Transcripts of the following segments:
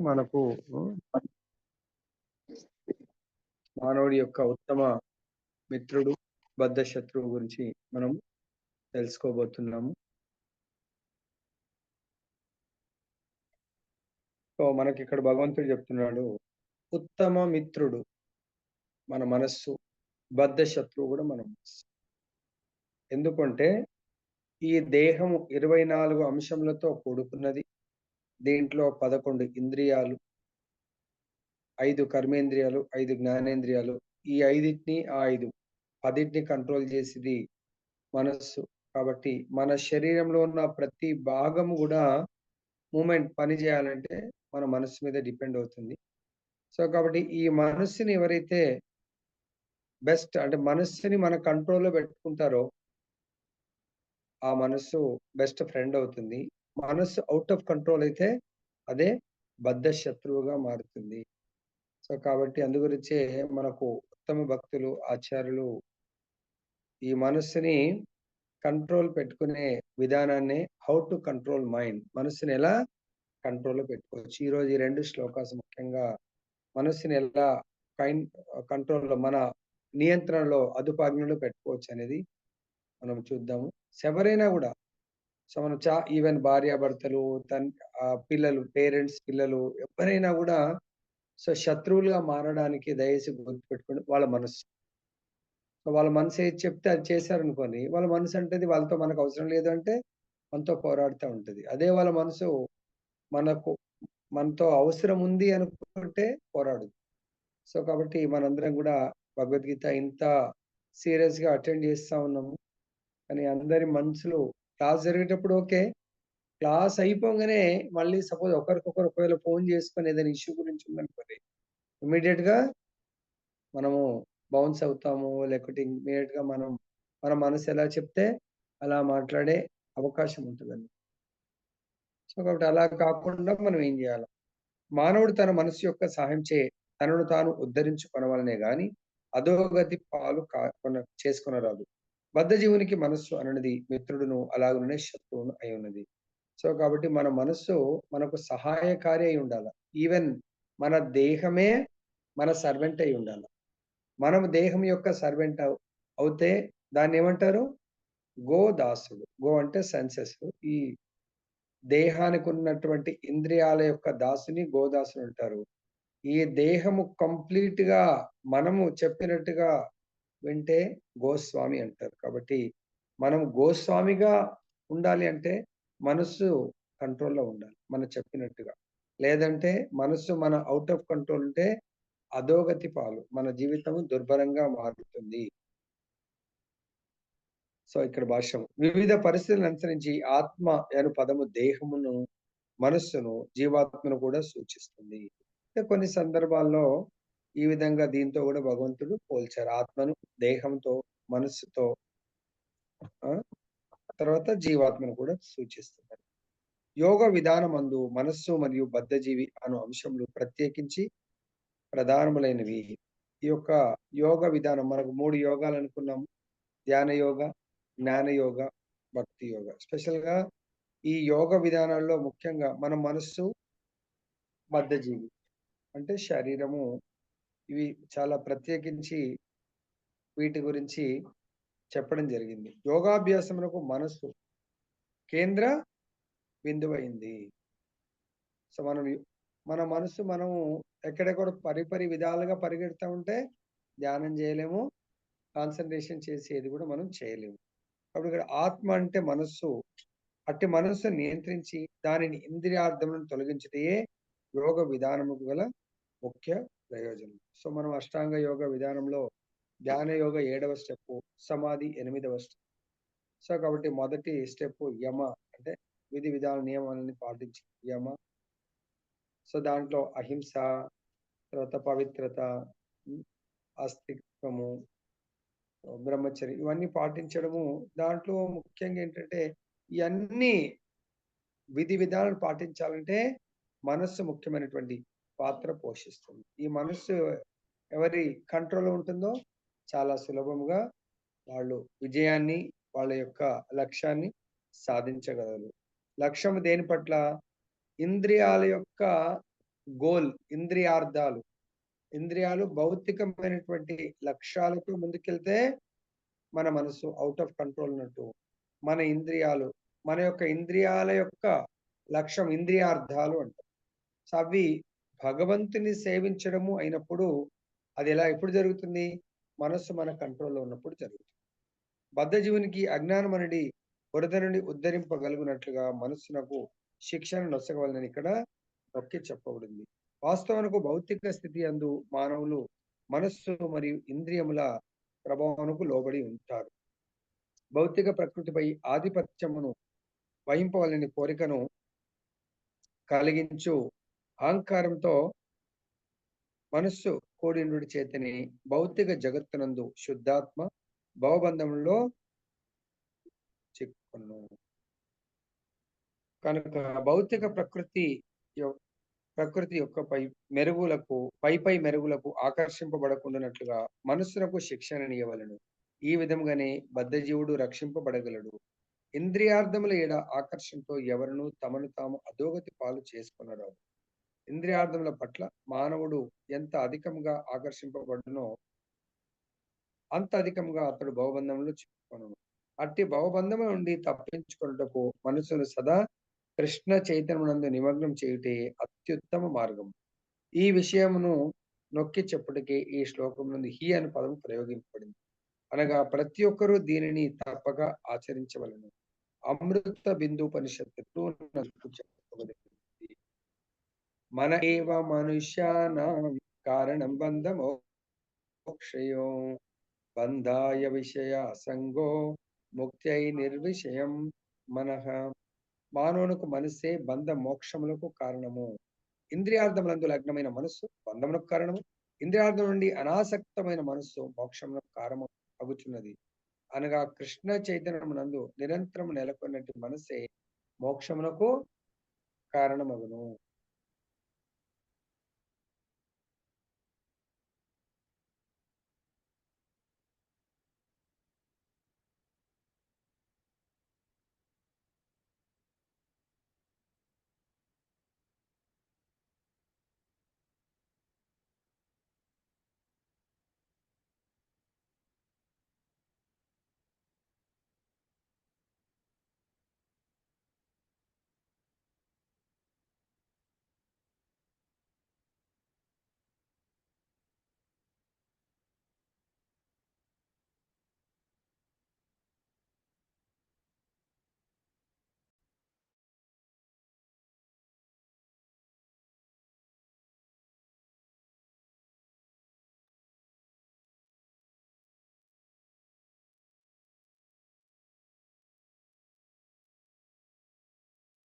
మనకు మానవుడి యొక్క ఉత్తమ మిత్రుడు బద్ధ శత్రువు గురించి మనం తెలుసుకోబోతున్నాము. సో మనకి ఇక్కడ భగవంతుడు చెప్తున్నాడు, ఉత్తమ మిత్రుడు మన మనస్సు, బద్ధ శత్రువు కూడా మన మనస్సు. ఎందుకంటే ఈ దేహము 24 అంశములతో కూడుకున్నది. దీంట్లో 11 ఇంద్రియాలు, 5 కర్మేంద్రియాలు, 5 జ్ఞానేంద్రియాలు. ఈ 5టిని 10టిని కంట్రోల్ చేసేది మనస్సు. కాబట్టి మన శరీరంలో ఉన్న ప్రతి భాగము కూడా మూమెంట్ పని చేయాలంటే మన మనస్సు మీద డిపెండ్ అవుతుంది. సో కాబట్టి ఈ మనస్సుని ఎవరైతే బెస్ట్ అంటే మనస్సుని మన కంట్రోల్లో పెట్టుకుంటారో ఆ మనస్సు బెస్ట్ ఫ్రెండ్ అవుతుంది. మనస్సు అవుట్ ఆఫ్ కంట్రోల్ అయితే అదే బద్ధ శత్రువుగా మారుతుంది. సో కాబట్టి అందుగురించే మనకు ఉత్తమ భక్తులు, ఆచార్యులు ఈ మనస్సుని కంట్రోల్ పెట్టుకునే విధానాన్ని హౌ టు కంట్రోల్ మైండ్, మనస్సుని ఎలా కంట్రోల్లో పెట్టుకోవచ్చు. ఈరోజు ఈ 2 శ్లోకాస్ ముఖ్యంగా మనస్సుని ఎలా కంట్రోల్లో, మన నియంత్రణలో, అదుపాజ్ఞలో పెట్టుకోవచ్చు అనేది మనం చూద్దాము. ఎవరైనా కూడా సో మనం ఈవెన్ భార్యాభర్తలు, పిల్లలు, పేరెంట్స్, పిల్లలు ఎవరైనా కూడా సో శత్రువులుగా మారడానికి దయచేసి గుర్తుపెట్టుకోండి వాళ్ళ మనస్సు. సో వాళ్ళ మనసు ఏది చెప్తే అది చేశారనుకోని, వాళ్ళ మనసు అంటది వాళ్ళతో మనకు అవసరం లేదు అంటే మనతో పోరాడుతూ ఉంటది. అదే వాళ్ళ మనసు మనతో అవసరం ఉంది అనుకుంటే పోరాడదు. సో కాబట్టి మనందరం కూడా భగవద్గీత ఇంత సీరియస్ గా అటెండ్ చేస్తా ఉన్నాము. కానీ అందరి మనసులు క్లాస్ జరిగేటప్పుడు ఓకే, క్లాస్ అయిపోగానే మళ్ళీ సపోజ్ ఒకరికొకరు ఒకవేళ ఫోన్ చేసుకొని ఏదైనా ఇష్యూ గురించి ఉందనుకోండి, ఇమీడియట్ గా మనము బౌన్స్ అవుతాము. లేకపోతే ఇమీడియట్ గా మన మనసు ఎలా చెప్తే అలా మాట్లాడే అవకాశం ఉంటుందండి. సో కాబట్టి అలా కాకుండా మనం ఏం చేయాలి? మానవుడు తన మనసు యొక్క సహాయం తనను తాను ఉద్ధరించుకొనవలనే గాని అధోగతి పాలు చేసుకొనరాదు. బద్ధ జీవునికి మనస్సు అనేది మిత్రుడును అలాగనే శత్రువును అయి ఉన్నది. సో కాబట్టి మన మనస్సు మనకు సహాయకారి అయి ఉండాలి. ఈవెన్ మన దేహమే మన సర్వెంట్ అయి ఉండాలి. మనం దేహం యొక్క సర్వెంట్ అవుతే దాన్ని ఏమంటారు? గోదాసుడు. గో అంటే సెన్సెస్. ఈ దేహానికి ఉన్నటువంటి ఇంద్రియాల యొక్క దాసుని గోదాసుడు అంటారు. ఈ దేహము కంప్లీట్ గా మనము చెప్పినట్టుగా వింటే గోస్వామి అంటారు. కాబట్టి మనం గోస్వామిగా ఉండాలి అంటే మనస్సు కంట్రోల్లో ఉండాలి మనం చెప్పినట్టుగా. లేదంటే మనస్సు మన అవుట్ ఆఫ్ కంట్రోల్ ఉంటే అధోగతి పాలు, మన జీవితం దుర్భరంగా మారుతుంది. సో ఇక్కడ భాష్యం, వివిధ పరిస్థితులను అనుసరించి ఆత్మ అను పదము దేహమును, మనస్సును, జీవాత్మను కూడా సూచిస్తుంది. కొన్ని సందర్భాల్లో ఈ విధంగా దీంతో కూడా భగవంతుడు పోల్చారు. ఆత్మను దేహంతో, మనస్సుతో, తర్వాత జీవాత్మను కూడా సూచిస్తున్నారు. యోగ విధానమందు మనస్సు మరియు బద్ధజీవి అను అంశములు ప్రత్యేకించి ప్రధానములైనవి. ఈ యొక్క యోగ విధానం మనకు 3 యోగాలు అనుకున్నాము. ధ్యాన యోగ, జ్ఞాన యోగ, భక్తి యోగ. స్పెషల్ గా ఈ యోగ విధానాల్లో ముఖ్యంగా మన మనస్సు బద్ధజీవి అంటే శరీరము, ఇవి చాలా ప్రత్యేకించి వీటి గురించి చెప్పడం జరిగింది. యోగాభ్యాసమునకు మనస్సు కేంద్ర బిందువైంది. సో మన మనసు మనము ఎక్కడెక్కడ పరిపరి విధాలుగా పరిగెడతా ఉంటే ధ్యానం చేయలేము, కాన్సన్ట్రేషన్ చేసేది కూడా మనం చేయలేము. కాబట్టి ఇక్కడ ఆత్మ అంటే మనస్సు, అట్టి మనస్సు నియంత్రించి దానిని ఇంద్రియార్థములను తొలగించటే యోగ విధానముకు గల ముఖ్య ప్రయోజనం. సో మనం అష్టాంగ యోగ విధానంలో ధ్యాన యోగ 7వ స్టెప్, సమాధి 8వ స్టెప్. సో కాబట్టి మొదటి స్టెప్ యమ అంటే విధి విధాన నియమాలని పాటించి యమ. సో దాంట్లో అహింస, తర్వాత పవిత్రత, ఆస్తికము, బ్రహ్మచర్య ఇవన్నీ పాటించడము. దాంట్లో ముఖ్యంగా ఏంటంటే ఇవన్నీ విధి విధానాలు పాటించాలంటే మనస్సు ముఖ్యమైనటువంటి పాత్ర పోషిస్తుంది. ఈ మనస్సు ఎవరి కంట్రోల్లో ఉంటుందో చాలా సులభంగా వాళ్ళు విజయాన్ని, వాళ్ళ యొక్క లక్ష్యాన్ని సాధించగలరు. లక్ష్యం దేని పట్ల? ఇంద్రియాల యొక్క గోల్, ఇంద్రియార్థాలు. ఇంద్రియాలు భౌతికమైనటువంటి లక్ష్యాలతో ముందుకెళ్తే మన మనసు ఔట్ ఆఫ్ కంట్రోల్ ఉన్నట్టు. మన ఇంద్రియాలు, మన యొక్క ఇంద్రియాల యొక్క లక్ష్యం ఇంద్రియార్థాలు అంటారు. సో, అవి భగవంతుని సేవించడము అయినప్పుడు అది ఎప్పుడు జరుగుతుంది? మనస్సు మన కంట్రోల్‌లో ఉన్నప్పుడు జరుగుతుంది. బద్ధజీవునికి అజ్ఞానం అనేది బురద నుండి ఉద్ధరింపగలుగునట్లుగా మనస్సునకు శిక్షను నొసగవలెనని ఇక్కడ నొక్కి చెప్పబడింది. వాస్తవానికి భౌతిక స్థితి యందు మానవులు మనస్సు మరియు ఇంద్రియముల ప్రభావమునకు లోబడి ఉంటారు. భౌతిక ప్రకృతిపై ఆధిపత్యమును వహింపవలెని కోరికను కలిగించు అహంకారంతో మనస్సు కూడినుడి చేతని భౌతిక జగత్తునందు శుద్ధాత్మ భవబంధంలో చిక్కును. కనుక భౌతిక యొ ప్రకృతి యొక్క పై మెరుగులకు ఆకర్షింపబడకుండానట్లుగా మనస్సునకు శిక్షణనియ్యవలెను. ఈ విధముగానే బద్ధజీవుడు రక్షింపబడగలడు. ఇంద్రియార్థముల ఎడ ఆకర్షణతో ఎవరునూ తమను తాము అధోగతి పాలు చేసుకొనరాదు. ఇంద్రియార్థముల పట్ల మానవుడు ఎంత అధికంగా ఆకర్షింపబడునో అంత అధికంగా అతడు భవబంధంలో చిక్కుకొనును. అట్టి భవబంధము నుండి తప్పించుకొనుటకు మనసును సదా కృష్ణ చైతన్యమునందు నిమగ్నం చేయుటే అత్యుత్తమ మార్గం. ఈ విషయమును నొక్కి చెప్పుటకే ఈ శ్లోకం నుండి హి అను పదం ప్రయోగింపబడింది. అనగా ప్రతి ఒక్కరూ దీనిని తప్పక ఆచరించవలెను. అమృత బిందూపనిషత్తు చెప్పబడింది. మన ఏవ మనుష్యానాం కారణం బంధమోక్షయో బంధాయ విషయ సంగో ముక్త్యై నిర్విషయం మనః. మానవునకు మనస్సే బంధ మోక్షములకు కారణము. ఇంద్రియార్థములందు లగ్నమైన మనస్సు బంధమునకు కారణము. ఇంద్రియార్థం నుండి అనాసక్తమైన మనస్సు మోక్షమునకు కారణము అగుచున్నది. అనగా కృష్ణ చైతన్యమునందు నిరంతరం నెలకొన్నట్టు మనస్సే మోక్షమునకు కారణమగును.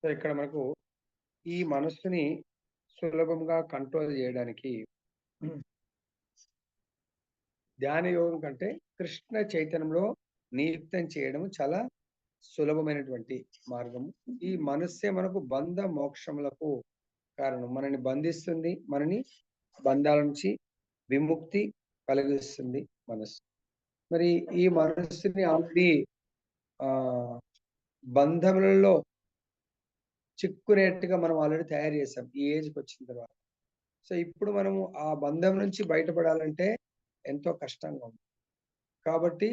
సో ఇక్కడ మనకు ఈ మనస్సుని సులభంగా కంట్రోల్ చేయడానికి ధ్యాన యోగం కంటే కృష్ణ చైతన్యంలో నియుక్తం చేయడం చాలా సులభమైనటువంటి మార్గము. ఈ మనస్సే మనకు బంధ మోక్షములకు కారణం. మనని బంధిస్తుంది, మనని బంధాల నుంచి విముక్తి కలిగిస్తుంది మనస్సు. మరి ఈ మనస్సుని ఆల్రెడీ ఆ బంధములలో చిక్కునేట్టుగా మనం ఆల్రెడీ తయారు చేసాం ఈ ఏజ్కి వచ్చిన తర్వాత. సో ఇప్పుడు మనము ఆ బంధం నుంచి బయటపడాలంటే ఎంతో కష్టంగా ఉంది. కాబట్టి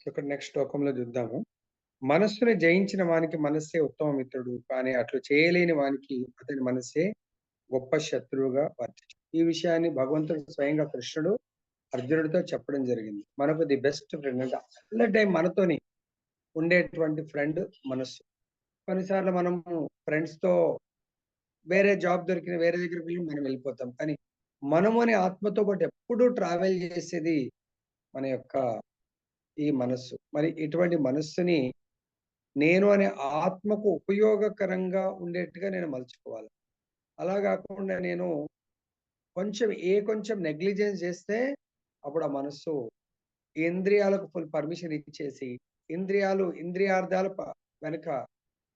ఇక్కడ నెక్స్ట్ శ్లోకంలో చూద్దాము. మనస్సును జయించిన వానికి మనస్సే ఉత్తమ మిత్రుడు, కానీ అట్లు చేయలేని వానికి అతని మనస్సే గొప్ప శత్రువుగా వర్తించు. ఈ విషయాన్ని భగవంతుడు స్వయంగా కృష్ణుడు అర్జునుడితో చెప్పడం జరిగింది. మనకు ది బెస్ట్ ఫ్రెండ్ అంటే ఆల్ టైం మనతోని ఉండేటువంటి ఫ్రెండ్ మనస్సు. కొన్నిసార్లు మనము ఫ్రెండ్స్ తో వేరే జాబ్ దొరికిన వేరే దగ్గరికి వెళ్ళి మనం వెళ్ళిపోతాం. కానీ మనము అనే ఆత్మతో పాటు ఎప్పుడూ ట్రావెల్ చేసేది మన యొక్క ఈ మనస్సు. మరి ఇటువంటి మనస్సుని నేను అనే ఆత్మకు ఉపయోగకరంగా ఉండేట్టుగా నేను మలుచుకోవాలి. అలా కాకుండా నేను కొంచెం నెగ్లిజెన్స్ చేస్తే అప్పుడు ఆ మనస్సు ఇంద్రియాలకు ఫుల్ పర్మిషన్ ఇచ్చేసి ఇంద్రియార్థాల వెనక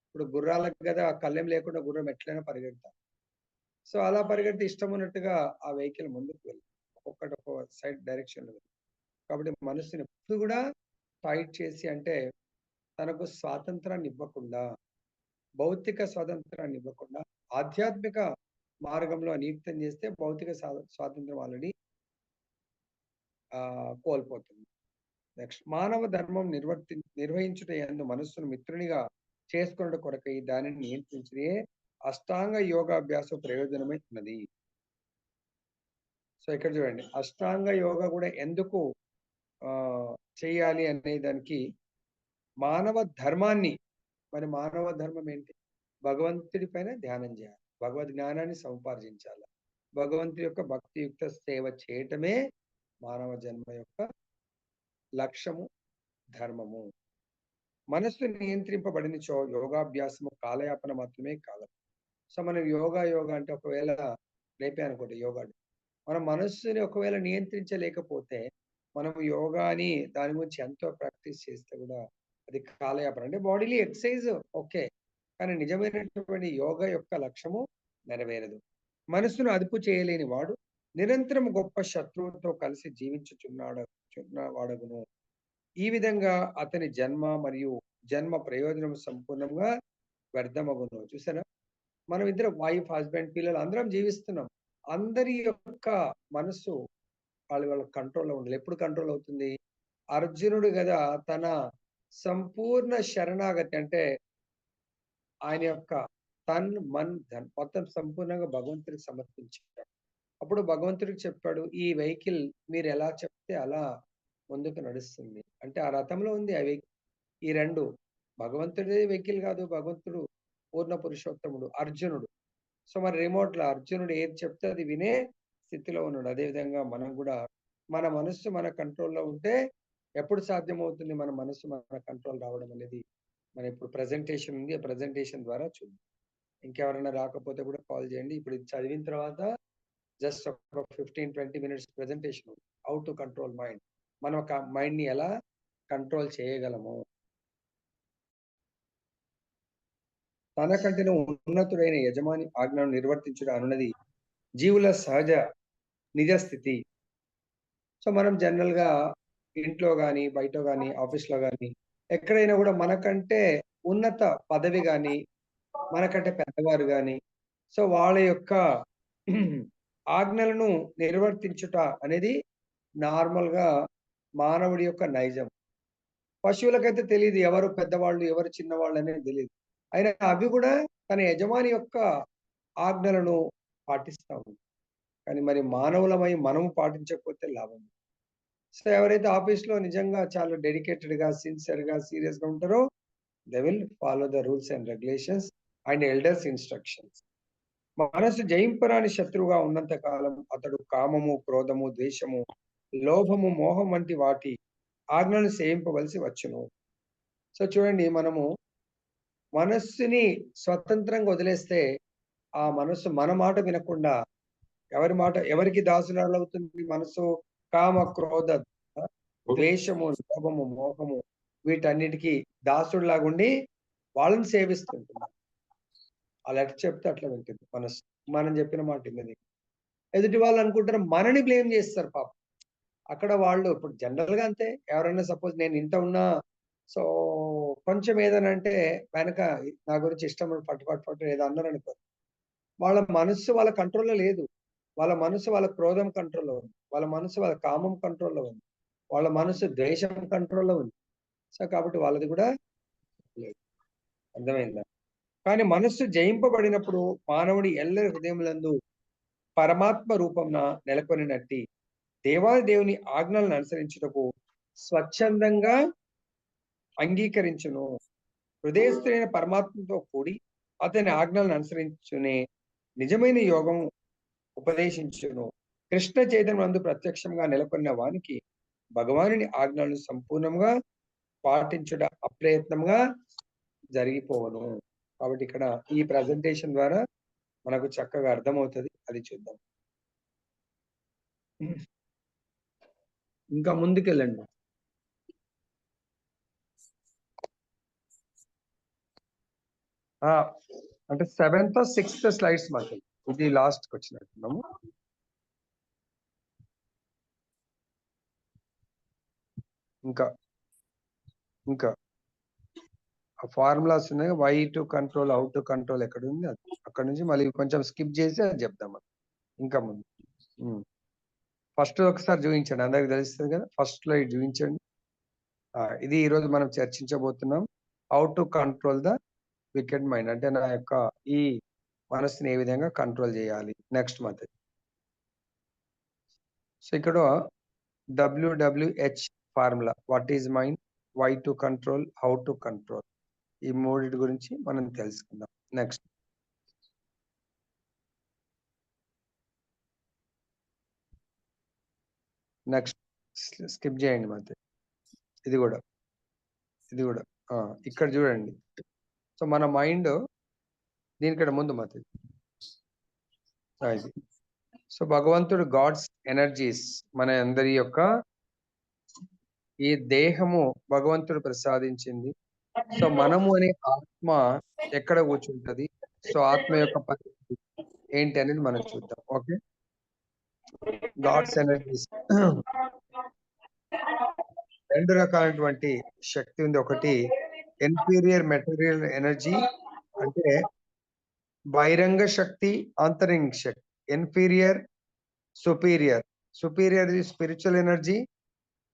ఇప్పుడు గుర్రాలకు కదా కళ్ళెం లేకుండా గుర్రం ఎట్లైనా పరిగెడతాం. సో అలా పరిగెడితే ఇష్టం ఉన్నట్టుగా ఆ వెహికల్ ముందుకు వెళ్ళి ఒక్కొక్కటి ఒక్కొక్క సైడ్ డైరెక్షన్. కాబట్టి మనసుని ఎప్పుడు కూడా టైట్ చేసి అంటే తనకు స్వాతంత్రాన్ని ఇవ్వకుండా, భౌతిక స్వాతంత్రాన్ని ఇవ్వకుండా ఆధ్యాత్మిక మార్గంలో నియుక్తం చేస్తే భౌతిక స్వాతంత్రం ఆల్రెడీ కోల్పోతుంది. నెక్స్ట్ మానవ ధర్మం నిర్వహించుట యందు మనస్సును మిత్రునిగా చేసుకున్న కొరకై దానిని నియంత్రించే అష్టాంగ యోగాభ్యాస ప్రయోజనమై ఉన్నది. సో ఇక్కడ చూడండి, అష్టాంగ యోగా కూడా ఎందుకు చేయాలి అనే దానికి మానవ ధర్మాన్ని, మరి మానవ ధర్మం ఏంటి? భగవంతుడి పైన ధ్యానం చేయాలి, భగవద్ జ్ఞానాన్ని సముపార్జించాలి, భగవంతుడి యొక్క భక్తియుక్త సేవ చేయటమే మానవ జన్మ యొక్క లక్ష్యము, ధర్మము. మనస్సు నియంత్రింపబడిన యోగాభ్యాసము కాలయాపన మాత్రమే కాలం. సో మనం యోగా అంటే ఒకవేళ రేపే అనుకోండి యోగా, మన మనస్సుని ఒకవేళ నియంత్రించలేకపోతే మనం యోగాని దాని గురించి ఎంతో ప్రాక్టీస్ చేస్తే కూడా అది కాలయాపన. అంటే బాడీలీ ఎక్సర్సైజ్ ఓకే, కానీ నిజమైనటువంటి యోగా యొక్క లక్ష్యము నెరవేరదు. మనస్సును అదుపు చేయలేని వాడు నిరంతరం గొప్ప శత్రువుతో కలిసి వాడగును. ఈ విధంగా అతని జన్మ మరియు జన్మ ప్రయోజనం సంపూర్ణంగా వ్యర్థమగును. చూసారా, మనం ఇద్దరు వైఫ్, హస్బెండ్, పిల్లలు అందరం జీవిస్తున్నాం. అందరి యొక్క మనస్సు వాళ్ళ కంట్రోల్లో ఉండాలి. ఎప్పుడు కంట్రోల్ అవుతుంది? అర్జునుడు కదా తన సంపూర్ణ శరణాగతి అంటే ఆయన యొక్క తన్ మన్ ధన్ మొత్తం సంపూర్ణంగా భగవంతుడికి సమర్పించాడు. అప్పుడు భగవంతుడికి చెప్పాడు, ఈ వెహికల్ మీరు ఎలా చెప్తే అలా ముందుకు నడుస్తుంది. అంటే ఆ రథంలో ఉంది ఆ వెహికల్. ఈ రెండు భగవంతుడి వెహికల్ కాదు, భగవంతుడు పూర్ణ పురుషోత్తముడు అర్జునుడు. సో మరి రిమోట్ లో అర్జునుడు ఏది చెప్తే అది వినే స్థితిలో ఉన్నాడు. అదేవిధంగా మనం కూడా మన మనస్సు మన కంట్రోల్లో ఉంటే ఎప్పుడు సాధ్యమవుతుంది మన మనస్సు మన కంట్రోల్ రావడం అనేది? మన ఇప్పుడు ప్రజెంటేషన్ ఉంది, ఆ ప్రజెంటేషన్ ద్వారా చూద్దాం. ఇంకెవరైనా రాకపోతే కూడా కాల్ చేయండి. ఇప్పుడు ఇది చదివిన తర్వాత జస్ట్ ఒక 15-20 మినిట్స్ ప్రెజెంటేషన్ ఉంది, హౌ టు కంట్రోల్ మైండ్. మనం ఒక మైండ్ ని ఎలా కంట్రోల్ చేయగలము. తనకంటే ఉన్నతుడైన యజమాని ఆజ్ఞను నిర్వర్తించడం అనున్నది జీవుల సహజ నిజస్థితి. సో మనం జనరల్ గా ఇంట్లో కానీ, బయట కానీ, ఆఫీస్లో కానీ ఎక్కడైనా కూడా మనకంటే ఉన్నత పదవి కానీ, మనకంటే పెద్దవారు కానీ, సో వాళ్ళ యొక్క ఆజ్ఞలను నిర్వర్తించుట అనేది నార్మల్ గా మానవుడి యొక్క నైజం. పశువులకైతే తెలియదు ఎవరు పెద్దవాళ్ళు ఎవరు చిన్నవాళ్ళు అనేది తెలియదు. అయినా అవి కూడా తన యజమాని యొక్క ఆజ్ఞలను పాటిస్తా ఉంది. కానీ మరి మానవులమై మనము పాటించకపోతే లాభం. సో ఎవరైతే ఆఫీస్లో నిజంగా చాలా డెడికేటెడ్ గా, సిన్సియర్ గా, సీరియస్ గా ఉంటారో they will follow the rules and regulations and elders instructions. మనసు జయింపరాని శత్రువుగా ఉన్నంత కాలం అతడు కామము, క్రోధము, ద్వేషము, లోభము, మోహం వంటి వాటి ఆజ్ఞలను సేవింపవలసి వచ్చును. సో చూడండి, మనము మనస్సుని స్వతంత్రంగా వదిలేస్తే ఆ మనస్సు మన మాట వినకుండా ఎవరికి దాసురాలవుతుంది? మనసు కామ, క్రోధ, ద్వేషము, లోభము, మోహము వీటన్నిటికీ దాసుడిలాగుండి వాళ్ళని సేవిస్తుంటుంది. అలా ఎట్లా చెప్తే అట్లా వింటుంది మనసు. మనం చెప్పిన మాట విన్నది. ఎదుటి వాళ్ళు అనుకుంటారు మనని బ్లేమ్ చేస్తారు పాపం. అక్కడ వాళ్ళు ఇప్పుడు జనరల్ గా అంతే. ఎవరైనా సపోజ్ నేను ఇంత ఉన్నా, సో కొంచెం ఏదైనా అంటే వెనక నా గురించి ఇష్టం పట్టు ఏదో అన్నారు అనుకో, వాళ్ళ మనస్సు వాళ్ళ కంట్రోల్లో లేదు. వాళ్ళ మనసు వాళ్ళ క్రోధం కంట్రోల్లో ఉంది, వాళ్ళ మనసు వాళ్ళ కామం కంట్రోల్లో ఉంది, వాళ్ళ మనసు ద్వేషం కంట్రోల్లో ఉంది. సో కాబట్టి వాళ్ళది కూడా లేదు. అర్థమైందా? కానీ మనస్సు జయింపబడినప్పుడు మానవుడి ఎల్లరి హృదయములందు పరమాత్మ రూపంన నెలకొనినట్టి దేవుని ఆజ్ఞలను అనుసరించుటకు స్వచ్ఛందంగా అంగీకరించును. హృదయస్థులైన పరమాత్మతో కూడి అతని ఆజ్ఞలను అనుసరించునే నిజమైన యోగం ఉపదేశించును. కృష్ణ చైతన్యందు ప్రత్యక్షంగా నెలకొన్న వానికి భగవానుని ఆజ్ఞలను సంపూర్ణంగా పాటించుట అప్రయత్నంగా జరిగిపోవను. కాబట్టి ఇక్కడ ఈ ప్రజెంటేషన్ ద్వారా మనకు చక్కగా అర్థమవుతుంది. అది చూద్దాం. ఇంకా ముందుకెళ్ళండి. అంటే 7th 6th స్లైడ్స్ మాకు ఇది లాస్ట్కి వచ్చినట్టున్నాము. ఇంకా ఇంకా ఫార్ములాస్ ఉన్నాయి. Why to control, how to control ఎక్కడ ఉంది అది అక్కడ నుంచి మళ్ళీ కొంచెం స్కిప్ చేసి అది చెప్దాం. ఇంకా ముందు ఫస్ట్ ఒకసారి చూపించండి, అందరికి తెలుస్తుంది కదా. ఫస్ట్ స్లైడ్ చూపించండి. ఇది ఈరోజు మనం చర్చించబోతున్నాం. How to control the wicked mind, అంటే నా యొక్క ఈ మనసుని ఏ విధంగా కంట్రోల్ చేయాలి. Next month. సో ఇక్కడ WWH formula, what is mind, why to control, how to control, ఈ మూడింటి గురించి మనం తెలుసుకుందాం. నెక్స్ట్ స్కిప్ చేయండి మధ్య. ఇది కూడా ఇక్కడ చూడండి. సో మన మైండ్ దీనికంటే ముందు మధ్య ఇది. సో భగవంతుడు గాడ్స్ ఎనర్జీస్, మన అందరి యొక్క ఈ దేహము భగవంతుడు ప్రసాదించింది. సో మనము అనే ఆత్మ ఎక్కడ కూర్చుంటది, సో ఆత్మ యొక్క పరిస్థితి ఏంటి అనేది మనం చూద్దాం. ఓకే, గాడ్స్ ఎనర్జీస్ రెండు రకాలైనటువంటి శక్తి ఉంది. ఒకటి ఇన్ఫీరియర్ మెటీరియల్ ఎనర్జీ, అంటే బహిరంగ శక్తి, ఆంతరింగ శక్తి. Inferior, superior. సుపీరియర్ ఇది స్పిరిచువల్ ఎనర్జీ,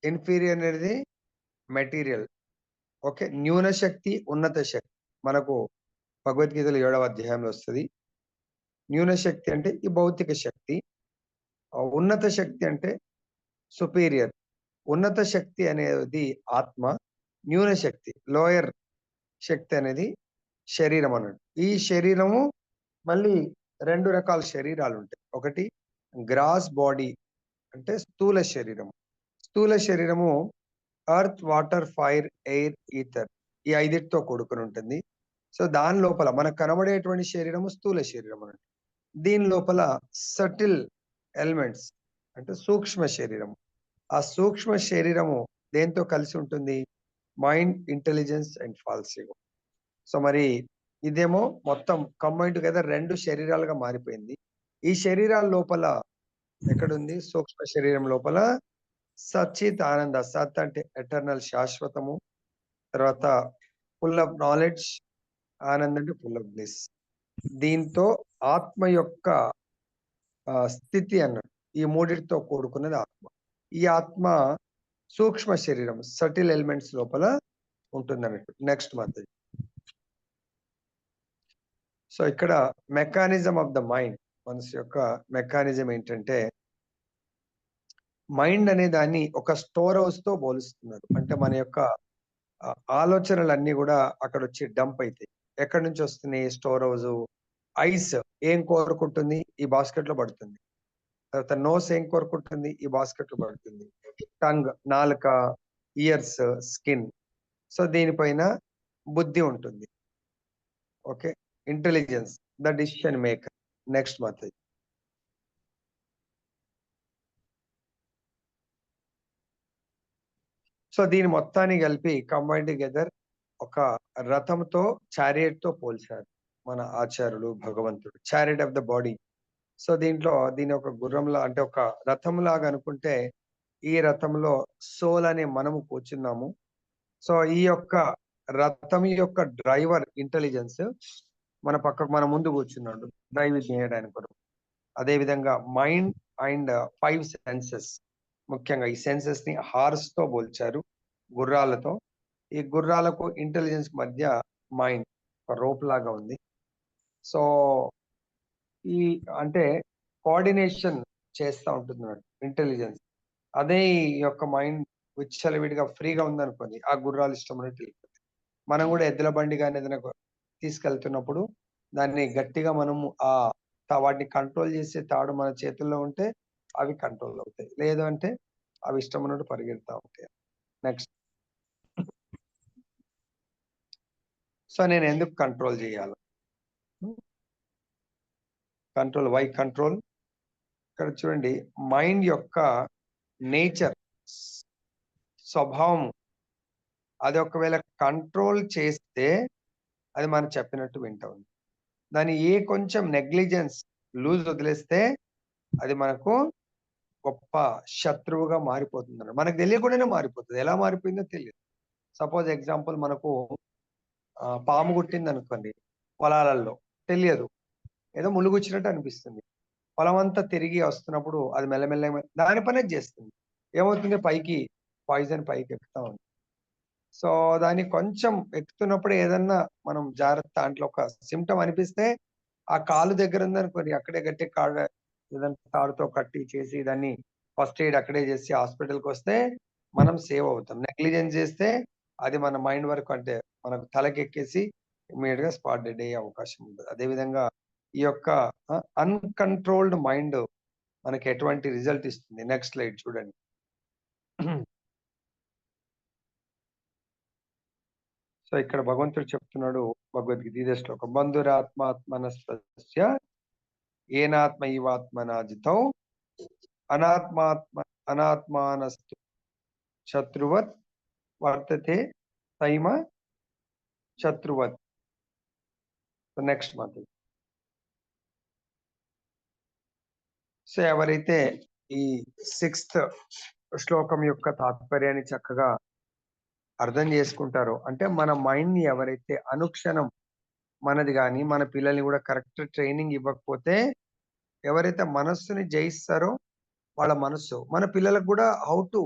ఇన్ఫీరియర్ అనేది మెటీరియల్. ఓకే, న్యూన శక్తి, ఉన్నత శక్తి. మనకు భగవద్గీతలో 7వ అధ్యాయంలో వస్తుంది. న్యూన శక్తి అంటే ఈ భౌతిక శక్తి, ఉన్నత శక్తి అంటే సుపీరియర్. ఉన్నత శక్తి అనేది ఆత్మ, న్యూన శక్తి లోయర్ శక్తి అనేది శరీరం అన్నట్టు. ఈ శరీరము మళ్ళీ రెండు రకాల శరీరాలు ఉంటాయి. ఒకటి గ్రాస్ బాడీ, అంటే స్థూల శరీరము. స్థూల శరీరము earth, water, fire, air, ether, ఈ 5టితో కూడుకుని ఉంటుంది. సో దాని లోపల మనకు కనబడేటువంటి శరీరము స్థూల శరీరం అన్నట్టు. దీని లోపల సటిల్ ఎలిమెంట్స్, అంటే సూక్ష్మ శరీరము. ఆ సూక్ష్మ శరీరము దేంతో కలిసి ఉంటుంది, mind, intelligence and false ego. So మరి ఇదేమో మొత్తం కంబైన్ టుగెదర్ 2 శరీరాలుగా మారిపోయింది. ఈ శరీరాల లోపల ఎక్కడుంది, సూక్ష్మ శరీరం లోపల సచ్చిత్ ఆనంద, సత్ అంటే ఎటర్నల్, శాశ్వతము. తర్వాత ఫుల్ ఆఫ్ నాలెడ్జ్, ఆనంద్ అంటే ఫుల్ ఆఫ్ బ్లిస్. దీంతో ఆత్మ యొక్క స్థితి అన్నట్టు. ఈ మూడిటితో కూడుకున్నది ఆత్మ. ఈ ఆత్మ సూక్ష్మ శరీరం, సటిల్ ఎలిమెంట్స్ లోపల ఉంటుంది అన్నట్టు. Next month. సో ఇక్కడ మెకానిజం ఆఫ్ ద మైండ్, మనసు యొక్క మెకానిజం ఏంటంటే, మైండ్ అనే దాన్ని ఒక స్టోర్ హౌస్ తో పోలుస్తున్నారు. అంటే మన యొక్క ఆలోచనలన్నీ కూడా అక్కడ వచ్చి డంప్ అవుతాయి. ఎక్కడి నుంచి వస్తున్నాయి స్టోర్ హౌస్? ఐస్ ఏం కోరుకుంటుంది, ఈ బాస్కెట్ లో పడుతుంది. తర్వాత నోస్ ఏం కోరుకుంటుంది, ఈ బాస్కెట్ లో పడుతుంది. టంగ్, నాలుక, ఇయర్స్, స్కిన్. సో దీనిపైన బుద్ధి ఉంటుంది. Okay, intelligence, the decision maker. Next month. So దీని మొత్తాన్ని కలిపి కంబైన్ టుగెదర్ ఒక రథంతో, చారియట్ తో పోల్చారు మన ఆచార్యులు, భగవంతుడు. Chariot of the body. So దీంట్లో దీని ఒక గుర్రంలా, అంటే ఒక రథం లాగా అనుకుంటే, ఈ రథంలో సోల్ అనే మనము కూర్చున్నాము. సో ఈ యొక్క రథం యొక్క డ్రైవర్ ఇంటెలిజెన్స్ మన పక్కకు, మన ముందు కూర్చున్నాడు డ్రైవ్ చేయడానికి కొరకు. అదే విధంగా మైండ్ అండ్ 5 సెన్సెస్, ముఖ్యంగా ఈ సెన్సెస్ ని హార్స్ తో పోల్చారు, గుర్రాలతో. ఈ గుర్రాలకు ఇంటెలిజెన్స్ మధ్య మైండ్ ఒక రోప్ లాగా ఉంది. సో ఈ అంటే కోఆర్డినేషన్ చేస్తూ ఉంటుంది ఇంటెలిజెన్స్. అదే ఈ యొక్క మైండ్ విచ్చలవిడిగా ఫ్రీగా ఉందనుకోండి, ఆ గుర్రాలు ఇష్టం ఉన్నట్టు వెళ్ళిపోతాయి. మనం కూడా ఎద్దుల బండి కానీ ఏదైనా తీసుకెళ్తున్నప్పుడు దాన్ని గట్టిగా మనము వాటిని కంట్రోల్ చేసే తాడు మన చేతుల్లో ఉంటే అవి కంట్రోల్ అవుతాయి, లేదు అంటే అవి ఇష్టం ఉన్నట్టు పరిగెడతా ఉంటాయి. నెక్స్ట్. సో నేను ఎందుకు కంట్రోల్ చేయాలి? Control, why control? ఇక్కడ చూడండి, మైండ్ యొక్క నేచర్, స్వభావం, అది ఒకవేళ కంట్రోల్ చేస్తే అది మనం చెప్పినట్టు వింటా ఉంది. దాన్ని కొంచెం నెగ్లిజెన్స్, లూజ్ వదిలేస్తే అది మనకు గొప్ప శత్రువుగా మారిపోతుంది. మనకు తెలియకుండానే మారిపోతుంది. ఎలా మారిపోయిందో తెలియదు. సపోజ్ ఎగ్జాంపుల్, మనకు పాము కుట్టింది అనుకోండి పొలాలలో, తెలియదు, ఏదో ముళ్ళు గుచ్చినట్టు అనిపిస్తుంది. పొలం అంతా తిరిగి వస్తున్నప్పుడు అది మెల్లమెల్లగా దాని పనే చేస్తుంది. ఏమవుతుంది, పైకి పాయిజన్ పైకి ఎక్కుతా ఉంది. సో దాన్ని కొంచెం ఎక్కుతున్నప్పుడు ఏదన్నా మనం జాగ్రత్త, దాంట్లో ఒక సిమ్టమ్ అనిపిస్తే ఆ కాలు దగ్గర ఉందనుకోండి, అక్కడే గట్టి కాడ ఏదైనా తాడుతో కట్టి చేసి దాన్ని ఫస్ట్ ఎయిడ్ అక్కడే చేసి హాస్పిటల్కి వస్తే మనం సేవ్ అవుతాం. నెగ్లిజెన్స్ చేస్తే అది మన మైండ్ వరకు, అంటే మనకు తలకెక్కేసి ఇమీడియట్ గా స్పాట్ డెడ్ అయ్యే అవకాశం ఉంటుంది. అదేవిధంగా ఈ యొక్క అన్‌కంట్రోల్డ్ మైండ్ మనకి ఎటువంటి రిజల్ట్ ఇస్తుంది. నెక్స్ట్ స్లైడ్ చూడండి. సో ఇక్కడ భగవంతుడు చెప్తున్నాడు భగవద్గీత ఇదే శ్లోకం, బంధురాత్మాత్మనస్య ఏనాత్మ ఇవాత్మనాజితౌ అనాత్మానస్తు శత్రువత్ వర్తతే సైమ శత్రువత్. Next month. సో ఎవరైతే ఈ 6th శ్లోకం యొక్క తాత్పర్యాన్ని చక్కగా అర్థం చేసుకుంటారో, అంటే మన మైండ్ ని ఎవరైతే అనుక్షణం మనది కానీ మన పిల్లల్ని కూడా కరెక్ట్ ట్రైనింగ్ ఇవ్వకపోతే, ఎవరైతే మనస్సుని జయిస్తారో వాళ్ళ మనస్సు, మన పిల్లలకు కూడా how to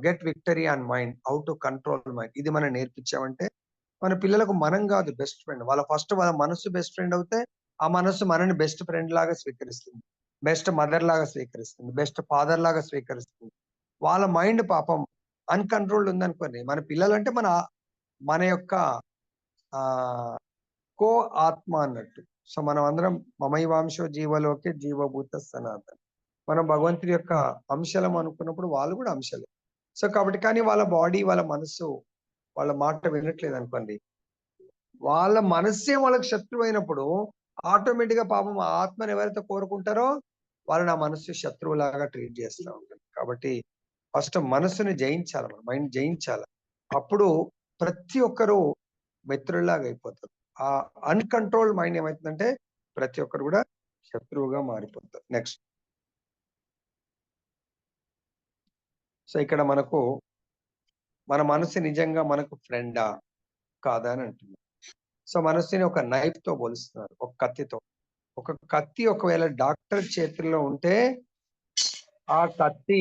get victory on mind, how to control mind, ఇది మనం నేర్పించామంటే మన పిల్లలకు మనం కాదు బెస్ట్ ఫ్రెండ్. వాళ్ళ మనస్సు బెస్ట్ ఫ్రెండ్ అవుతే ఆ మనస్సు మనని బెస్ట్ ఫ్రెండ్ లాగా స్వీకరిస్తుంది, బెస్ట్ మదర్ లాగా స్వీకరిస్తుంది, బెస్ట్ ఫాదర్ లాగా స్వీకరిస్తుంది. వాళ్ళ మైండ్ పాపం అన్‌కంట్రోల్డ్ ఉందనుకోండి, మన పిల్లలు అంటే మన యొక్క కో ఆత్మ అన్నట్టు. సో మనం అందరం మమైవాంశో జీవలోకే జీవభూత సనాతన, మనం భగవంతుడి యొక్క అంశలం అనుకున్నప్పుడు వాళ్ళు కూడా అంశలే. సో కాబట్టి, కానీ వాళ్ళ బాడీ, వాళ్ళ మనస్సు వాళ్ళ మాట వినట్లేదు అనుకోండి, వాళ్ళ మనస్సే వాళ్ళకి శత్రువు అయినప్పుడు ఆటోమేటిక్ గా పాపం ఆ ఆత్మని ఎవరైతే కోరుకుంటారో వాళ్ళని ఆ మనస్సు శత్రువులాగా ట్రీట్ చేస్తూ ఉంటుంది. కాబట్టి ఫస్ట్ మనస్సుని జయించాలి, మన మైండ్ జయించాలి. అప్పుడు ప్రతి ఒక్కరూ మిత్రుల్లాగా అయిపోతారు. ఆ అన్‌కంట్రోల్ మైండ్ ఏమవుతుందంటే ప్రతి ఒక్కరు కూడా శత్రువుగా మారిపోతారు. నెక్స్ట్. సో ఇక్కడ మనకు మన మనసు నిజంగా మనకు ఫ్రెండా కాదా అని అంటున్నారు. సో మనస్సుని ఒక నైఫ్ తో పోలుస్తున్నారు, ఒక కత్తితో. ఒక కత్తి ఒకవేళ డాక్టర్ చేతుల్లో ఉంటే, ఆ కత్తి,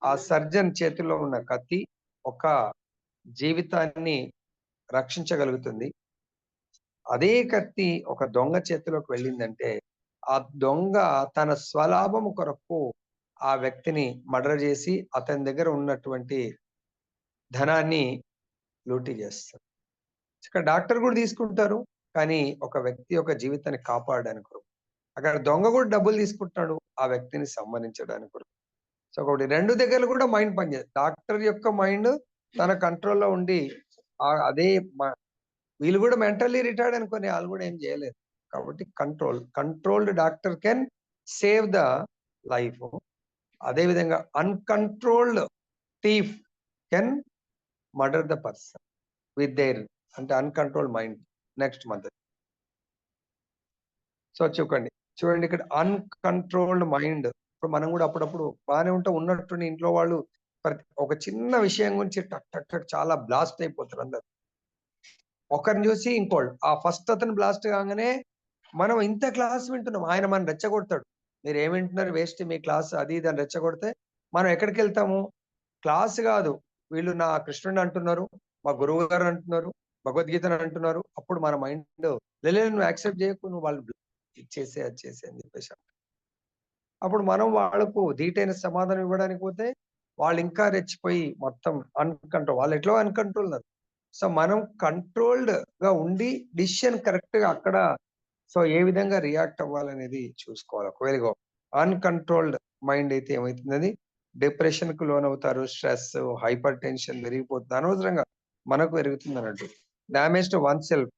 ఆ సర్జన్ చేతుల్లో ఉన్న కత్తి ఒక జీవితాన్ని రక్షించగలుగుతుంది. అదే కత్తి ఒక దొంగ చేతిలోకి వెళ్ళిందంటే, ఆ దొంగ తన స్వలాభం కొరకు ఆ వ్యక్తిని మర్డర్ చేసి అతని దగ్గర ఉన్నటువంటి ధనాన్ని లూటీ చేస్తారు. ఇక్కడ డాక్టర్ కూడా తీసుకుంటారు, కానీ ఒక వ్యక్తి యొక్క జీవితాన్ని కాపాడడానికి కొరకు. అక్కడ దొంగ కూడా డబ్బులు తీసుకుంటున్నాడు ఆ వ్యక్తిని సంబంధించడానికి కొరకు. సో ఒకటి, రెండు దగ్గరలు కూడా మైండ్ పనిచేస్తుంది. డాక్టర్ యొక్క మైండ్ తన కంట్రోల్లో ఉండి అదే వీళ్ళు కూడా మెంటల్లీ రిటైర్డ్ అనుకోని వాళ్ళు కూడా ఏం చేయలేదు. కాబట్టి controlled doctor can save the life. అదేవిధంగా uncontrolled thief can murder the person with there, అంటే uncontrolled mind. Next month. So చూడండి ఇక్కడ అన్‌కంట్రోల్డ్ మైండ్. ఇప్పుడు మనం కూడా అప్పుడప్పుడు బాగానే ఉంటాం, ఉన్నట్టుండి ఇంట్లో వాళ్ళు ఒక చిన్న విషయం గురించి టక్ టక్ టక్ చాలా బ్లాస్ట్ అయిపోతారు అందరు. ఒకరిని చూసి ఇంకోళ్ళు, ఆ ఫస్ట్ అతను బ్లాస్ట్ కాగానే మనం ఇంత క్లాస్ వింటున్నాం, ఆయన మనం రెచ్చగొడతాడు. మీరు ఏం వింటున్నారు, వేస్ట్ మీ క్లాస్, అది ఇది అని రెచ్చగొడితే మనం ఎక్కడికి వెళ్తాము? క్లాస్ కాదు, వీళ్ళు నా కృష్ణుడిని అంటున్నారు, మా గురువు గారు అంటున్నారు, భగవద్గీతను అంటున్నారు. అప్పుడు మన మైండ్ లేదు, నువ్వు యాక్సెప్ట్ చేయకు, నువ్వు వాళ్ళు ఇచ్చేసే అది చేసే అని చెప్పేసి. అప్పుడు మనం వాళ్ళకు ధీటైన సమాధానం ఇవ్వడానికి పోతే వాళ్ళు ఇంకా రెచ్చిపోయి మొత్తం అన్‌కంట్రోల్, వాళ్ళు ఎట్లా అన్‌కంట్రోల్ ఉన్నారు. సో మనం కంట్రోల్డ్ గా ఉండి డిసిషన్ కరెక్ట్ గా అక్కడ, సో ఏ విధంగా రియాక్ట్ అవ్వాలనేది చూసుకోవాలి. ఒకవేళ అన్‌కంట్రోల్డ్ మైండ్ అయితే ఏమవుతుంది, డిప్రెషన్ కు లోనవుతారు, స్ట్రెస్, హైపర్ టెన్షన్ పెరిగిపోతుంది, అనవసరంగా మనకు పెరుగుతుంది అన్నట్టు. డ్యామేజ్ టు వన్ సెల్ఫ్,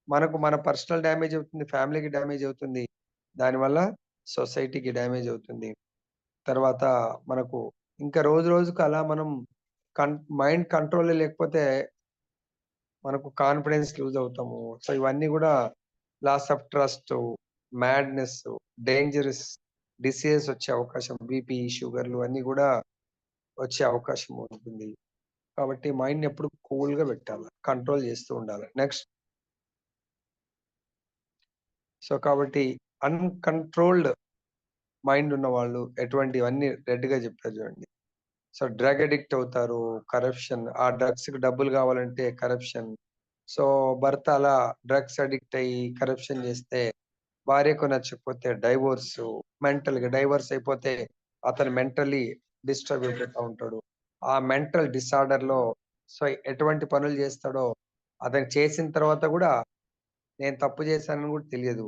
మనకు మన పర్సనల్ డ్యామేజ్ అవుతుంది, ఫ్యామిలీకి డ్యామేజ్ అవుతుంది. దానివల్ల సొసైటీకి డ్యామేజ్ అవుతుంది. తర్వాత మనకు ఇంకా రోజు రోజుకు అలా మనం మైండ్ కంట్రోల్‌లో లేకపోతే మనకు కాన్ఫిడెన్స్ లూజ్ అవుతాము. సో, ఇవన్నీ గూడా loss of trust, madness, dangerous diseases వచ్చే అవకాశం బీపీ, షుగర్‌లు అన్నీ గూడా వచ్చే అవకాశం ఉంటుంది. కాబట్టి మైండ్‌ని ఎప్పుడు కూల్‌గా పెట్టాలి. కంట్రోల్ చేస్తూ ఉండాలి. నెక్స్ట్ కాబట్టి అన్‌కంట్రోల్డ్ మైండ్ ఉన్నవాళ్ళు ఎటువంటివన్నీ రెడ్‌గా చెప్పారు చూడండి. సో, డ్రగ్ అడిక్ట్ అవుతారు. కరప్షన్, ఆ డ్రగ్స్‌కి డబ్బులు కావాలంటే కరప్షన్. సో, భర్త అలా డ్రగ్స్ అడిక్ట్ అయ్యి కరప్షన్ చేస్తే భార్యకు నచ్చకపోతే డైవోర్సు, మెంటల్‌గా డైవోర్స్ అయిపోతే అతను మెంటల్లీ డిస్టర్బ్ అయిపోతా ఉంటాడు. ఆ మెంటల్ డిసార్డర్‌లో సో, ఎటువంటి పనులు చేస్తాడో అతను చేసిన తర్వాత గూడా నేను తప్పు చేశానని గూడా తెలియదు.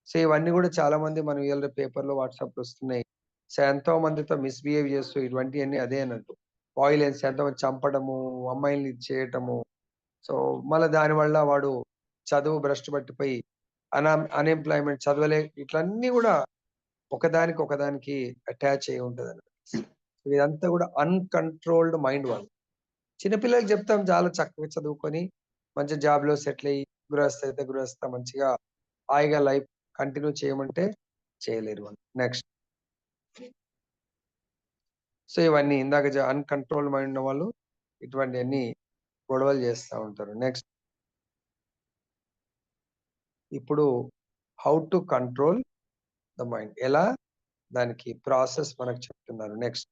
సో, ఇవన్నీ గూడా చాలా మంది మనం ఇయాల పేపర్‌లో, వాట్సాప్‌లో వస్తున్నాయి. సో, ఎంతో మందితో మిస్‌బిహేవ్ చేస్తూ ఇటువంటియన్నీ అదే అన్నట్టు. వయలెన్స్ ఎంతోమంది చంపడము, అమ్మాయిల్ని ఇది చేయటము. సో, మళ్ళా దానివల్ల వాడు చదువు భ్రష్టు పట్టిపోయి అన్‌ఎంప్లాయ్‌మెంట్ చదవలే ఇట్లన్నీ గూడా ఒకదానికి అటాచ్ అయ్యి ఉంటదన్నమాట. ఇదంతా గూడా అన్‌కంట్రోల్డ్ మైండ్ వాళ్ళది. చిన్న పిల్లలకి చెప్తాం చాలా చక్కగా చదువుకొని, మంచి జాబ్‌లో సెటిల్ అయ్యి, గృహస్థ అయితే గృహస్థ మంచిగా హాయిగా లైఫ్ కంటిన్యూ చేయమంటే చేయలేరు వాళ్ళు. నెక్స్ట్. సో, ఇవన్నీ ఇందాక అన్‌కంట్రోల్డ్ మైండ్ ఉన్నవాళ్ళు ఇటువంటియన్నీ గొడవలు చేస్తా ఉంటారు. నెక్స్ట్. ఇప్పుడు how to control the mind. ఎలా దానికి ప్రాసెస్ మనకు చెప్తున్నారు. నెక్స్ట్.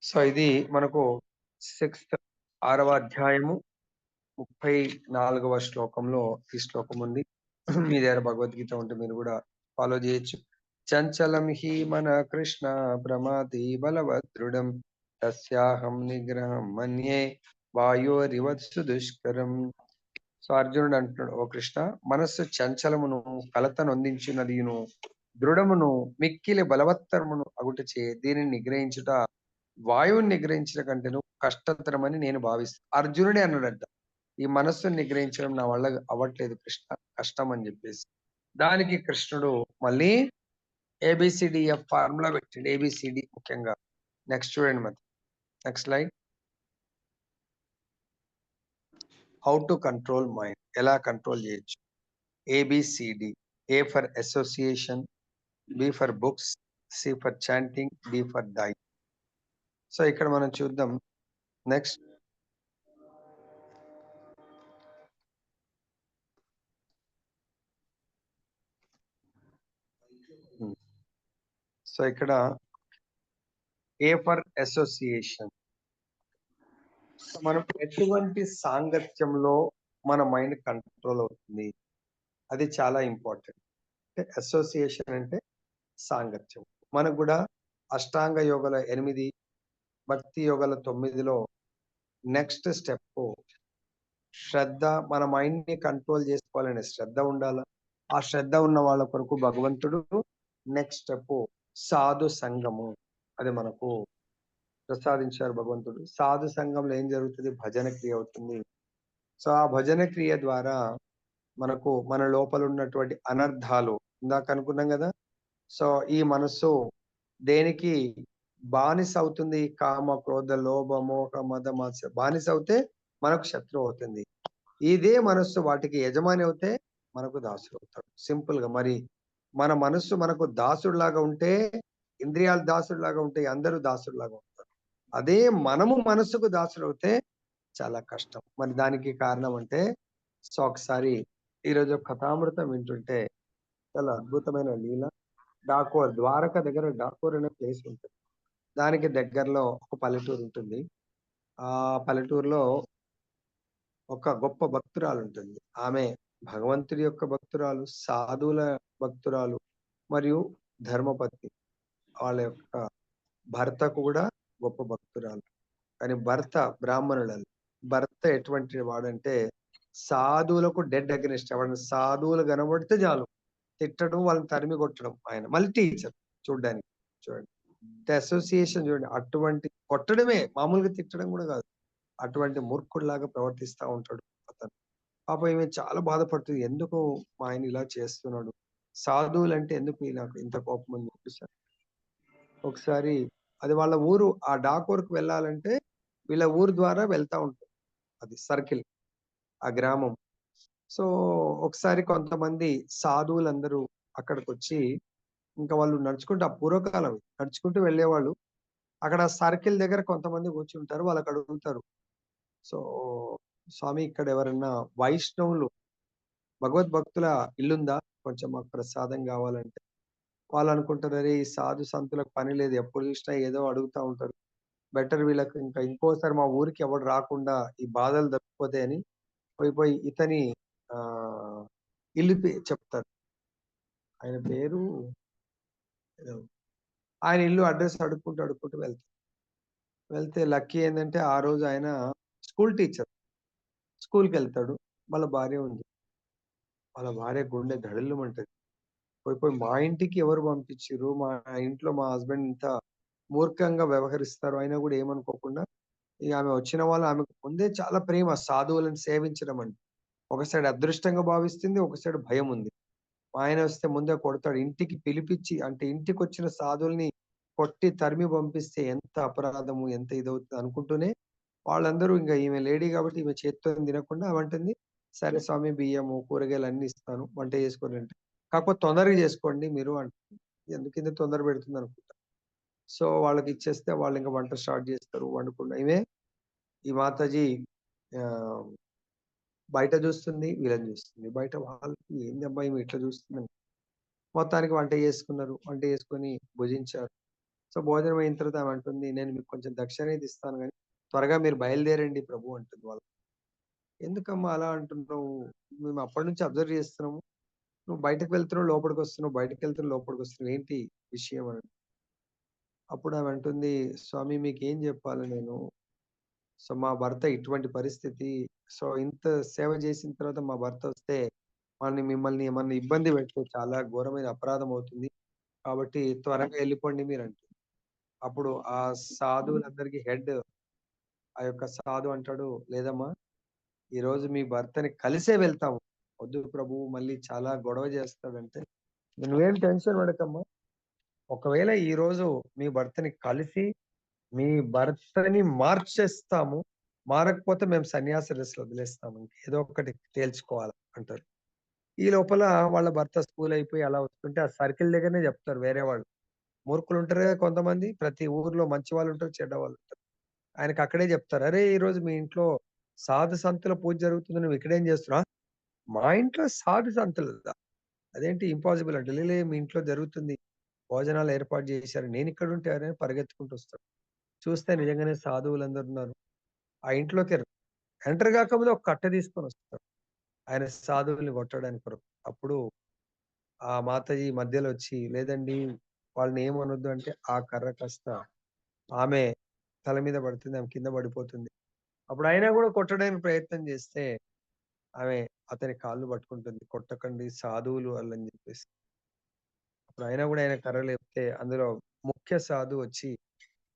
సో, ఇది మనకు సిక్స్త్ 6వ అధ్యాయము 34వ శ్లోకంలో ఈ శ్లోకం ఉంది. మీ దగ్గర భగవద్గీత ఉంటే మీరు గూడా ఫాలో జేయొచ్చు. చంచలం హి మన కృష్ణ ప్రమాది బలవత్ దృఢం తస్యాహం నిగ్రహం మన్యే వాయోరివత్సు దుష్కరం. సో, అర్జునుడు అంటున్నాడు, ఓ కృష్ణ, మనస్సు చంచలమును కలతనొందించినదియును దృఢమును మిక్కిలి బలవత్తరమును అగుటచే దీనిని నిగ్రహించుట వాయువుని నిగ్రహించిన కంటేను కష్టతరమని నేను భావిస్తా. అర్జునుడే అన్నాడంట. ఈ మనస్సుని నిగ్రహించడం నా వల్ల అవ్వట్లేదు కృష్ణ, కష్టం అని జెప్పేసి. దానికి కృష్ణుడు మళ్ళీ ఏబీసీడీఎఫ్ ఫార్ములా పెట్టిండు. ఏబీసీడీ ముఖ్యంగా. నెక్స్ట్ చూడండి మరి. Next slide. How to control mind. ఎలా కంట్రోల్ జేయొచ్చు. A B C D. A for association, B for books, C for chanting, D for diet. So, ఇక్కడ మనం చూద్దాం. నెక్స్ట్. హ్మ్. సో, ఇక్కడ ఏ ఫర్ అసోసియేషన్. మనం ఎటువంటి సాంగత్యంలో మన మైండ్ కంట్రోల్ అవుతుంది. అది చాలా ఇంపార్టెంట్. అంటే అసోసియేషన్ అంటే సాంగత్యం. మనకు గూడా అష్టాంగ యోగాల 8, భక్తి యోగాల 9లో నెక్స్ట్ స్టెప్పు శ్రద్ధ. మన మైండ్‌ని కంట్రోల్ జేసుకోవాలనే శ్రద్ధ ఉండాల. ఆ శ్రద్ధ ఉన్న వాళ్ళ కొరకు భగవంతుడు నెక్స్ట్ స్టెప్పు సాధు సంఘము. అది మనకు ప్రసాదించారు భగవంతుడు. సాధు సంఘంలో ఏం జరుగుతది? భజన క్రియ అవుతుంది. సో, ఆ భజన క్రియ ద్వారా మనకు మన లోపల ఉన్నటువంటి అనర్థాలు ఇందాక అనుకున్నాం గదా! సో, ఈ మనస్సు దేనికి బానిస అవుతుంది? కామ, క్రోధ, లోభ, మోహ, మద, మాత్సర్యం బానిస అవుతే మనకు శత్రువు అవుతుంది. ఇదే మనస్సు వాటికి యజమాని అవుతే మనకు దాసుడవుతాడు. సింపుల్‌గా. మరి మన మనస్సు మనకు దాసుడిలాగా ఉంటే, ఇంద్రియాలు దాసుడిలాగా ఉంటాయి. అందరూ దాసుడిలాగా ఉంటారు. అదే మనము మనస్సుకు దాసుడవుతే చాలా కష్టం. మరి దానికి కారణం అంటే, సో, ఒకసారి ఈరోజు ఒక కథామృతం వింటుంటే చాలా అద్భుతమైన లీల. డాకోర్, ద్వారక దగ్గర డాకోర్ అనే ప్లేస్ ఉంటది. దానికి దగ్గరలో ఒక పల్లెటూరు ఉంటుంది. ఆ పల్లెటూరులో ఒక గొప్ప భక్తురాలుంటుంది. ఆమె భగవంతుడి యొక్క భక్తురాలు, సాధువుల భక్తురాలు మరియు ధర్మపత్ని. వాళ్ళ యొక్క భర్త కూడా గొప్ప భక్తురాలు. కానీ భర్త బ్రాహ్మణుడని. భర్త ఎటువంటి వాడంటే సాధువులకు డెడ్ అగెనిస్ట్. ఎవరైనా సాధువులు కనబడితే చాలు తిట్టడం, వాళ్ళని తరిమి కొట్టడం ఆయన. మళ్ళీ టీచర్ చూడ్డానికి. చూడండి. అంటే అసోసియేషన్ చూడండి. అటువంటి కొట్టడమే మామూలుగా తిట్టడం కూడా కాదు. అటువంటి మూర్ఖుడిలాగా ప్రవర్తిస్తా ఉంటాడు అతను. పాపం ఈమె చాలా బాధపడుతుంది. ఎందుకు మా ఆయన ఇలా చేస్తున్నాడు? సాధువులంటే ఎందుకు నాకు ఇంత కోపం అని చెప్పేసి ఒకసారి అది వాళ్ళ ఊరు ఆ డాకోర్‌కి వెళ్ళాలంటే వీళ్ళ ఊరు ద్వారా వెళ్తా ఉంటుంది. అది సర్కిల్ ఆ గ్రామం. సో, ఒకసారి కొంతమంది సాధువులందరూ అక్కడికొచ్చి ఇంకా వాళ్ళు నడుచుకుంటూ ఆ పూర్వకాలం నడుచుకుంటూ వెళ్ళేవాళ్ళు. అక్కడ సర్కిల్ దగ్గర కొంతమంది కూర్చుంటారు. వాళ్ళకడుగుతారు. సో, స్వామి ఇక్కడ ఎవరన్నా వైష్ణవులు భగవద్భక్తుల ఇల్లుందా? కొంచెం మాకు ప్రసాదం గావాలంటే. వాళ్ళనుకుంటారు, అరే! ఈ సాధు సంతులకు పని లేదు. ఎప్పుడు చూసినా ఏదో అడుగుతా ఉంటారు. బెటర్ వీళ్ళకి ఇంకా ఇంకోసారి మా ఊరికి ఎవడు రాకుండా ఈ బాధలు తప్పిపోతాయని పోయి ఇతని ఆహ్, ఇల్లు చెప్తారు. ఆయన పేరు ఏదో ఆయన ఇల్లు అడ్రెస్ అడుక్కుంటూ వెళ్తారు. వెళ్తే లక్కీ ఏందంటే ఆ రోజు ఆయన స్కూల్ టీచర్. స్కూల్‌కెళ్తాడు. వాళ్ళ భార్య ఉంది. వాళ్ళ భార్య గుండె దడెల్లుమంటది. పోయి మా ఇంటికి ఎవరు పంపించిర్రు? మా ఇంట్లో మా హస్బెండ్ ఇంత మూర్ఖంగా వ్యవహరిస్తారు. అయినా గూడా ఏమనుకోకుండా ఇగ ఆమె వచ్చిన వాళ్ళు ఆమెకు ముందే చాలా ప్రేమ సాధువులను సేవించడం అంటే. ఒక సైడ్ అదృష్టంగా భావిస్తుంది. ఒక సైడ్ భయముంది. మా ఆయన వస్తే ముందే కొడతాడు. ఇంటికి పిలిపిచ్చి అంటే ఇంటికొచ్చిన సాధువుల్ని కొట్టి తరిమి పంపిస్తే ఎంత అపరాధము, ఎంత ఇదవుతది అనుకుంటూనే వాళ్ళందరూ ఇంగ ఈమె లేడీ గాబట్టి ఈమె చేత్తోని తినకుండా ఆమె అంటుంది, "సరే స్వామి బియ్యము, కూరగాయలు అన్నీ ఇస్తాను. వంట చేసుకోండి" అంటే. "కాకపోతే తొందరగా చేసుకోండి మీరు" అంటుంది. ఎందుకింత తొందర పెడుతుందనుకుంటా. సో, వాళ్ళకిచ్చేస్తే వాళ్ళింక వంట స్టార్ట్ జేస్తారు. ఈ మాతాజీ ఆహ్, బయట జూస్తుంది, వీళ్ళని జూస్తుంది. బయట వాళ్ళకి ఏందబ్బా ఈమె ఇట్లా జూస్తుందని. మొత్తానికి వంట జేసుకున్నారు. వంట జేసుకొని భుజించారు. సో, భోజనం అయిన తర్వాత ఆమె అంటుంది, "నేను మీకు కొంచెం దక్షిణ ఇది ఇస్తాను గానీ, త్వరగా మీరు బయలుదేరండి ప్రభు" అంటుంది వాళ్ళ. "ఎందుకమ్మా అలా అంటున్నావు? మేము అప్పటినుంచి అబ్జర్వ్ జేస్తున్నాము. నువ్వు బయటకి వెళ్తున్నావు, లోపలికొస్తున్నావు, బయటికెళ్తున్నావు, లోపలికొస్తున్నావు. ఏంటి విషయం" అని. అప్పుడు ఆమె అంటుంది, "స్వామి మీకేం జెప్పాలి నేను? సో, మా భర్త ఇటువంటి పరిస్థితి. సో, ఇంత సేవ జేసిన తర్వాత మా భర్త వస్తే మిమ్మల్ని ఏమన్నా ఇబ్బంది పెడితే చాలా ఘోరమైన అపరాధం అవుతుంది. కాబట్టి త్వరగా ఎళ్ళిపోండి మీరంటుంది." అప్పుడు ఆ సాధువులందరికి హెడ్ ఆ యొక్క సాధువు అంటాడు, "లేదమ్మా ఈరోజు మీ భర్తని కలిసే వెళ్తాము. వద్దు ప్రభు మళ్ళీ చాలా గొడవ చేస్తాడంటే, నువ్వేం టెన్షన్ పడకమ్మా. ఒకవేళ ఈరోజు మీ భర్తని కలిసి మీ భర్తని మార్చేస్తాము. మారకపోతే మేము సన్యాస డ్రెస్‌లు వదిలేస్తాము. ఏదో ఒకటి తేల్చుకోవాలి" అంటారు. ఈ లోపల వాళ్ళ భర్త స్కూల్ అయిపోయి అలా వస్తుంటే ఆ సర్కిల్ దగ్గరనే చెప్తారు వేరే వాళ్ళు. మూర్ఖులుంటారు కదా కొంతమంది. ప్రతి ఊర్లో మంచి వాళ్ళుంటారు, చెడ్డవాళ్ళుంటారు. ఆయనకక్కడే జెప్తారు. "అరే! ఈరోజు మీ ఇంట్లో సాధు సంతుల పూజ జరుగుతుంది. నువ్వు ఇక్కడేం జేస్తున్నావు?" "మా ఇంట్లో సాధు సంతులదా? అదేంటి ఇంపాసిబుల్" అంటే, "లే మీ ఇంట్లో జరుగుతుంది. భోజనాలు ఏర్పాటు జేశారు. నేనిక్కడుంటే" అని పరిగెత్తుకుంటూ వస్తాడు. చూస్తే నిజంగానే సాధువులందరున్నారు. ఆ ఇంట్లోకి ఎంటర్ గాకముందే ఒక కట్టె తీసుకొనొస్తాడు. ఆయన సాధువుల్ని కొట్టడానికి కొరకు. అప్పుడు ఆ మాతాజీ మధ్యలో వచ్చి, "లేదండి వాళ్ళని ఏమనొద్దు" అంటే, ఆ కర్ర కాస్త ఆమె తల మీద పడుతుంది. ఆమె కింద పడిపోతుంది. అప్పుడు అయినా గూడా కొట్టడానికి ప్రయత్నం జేస్తే, ఆమె అతని కాళ్ళు పట్టుకుంటుంది. కొట్టకండి సాధువులు ఆళ్ళని జెప్పేసి. అప్పుడు అయినా గూడా ఆయన కర్ర లేపితే, అందులో ముఖ్య సాధువు వచ్చి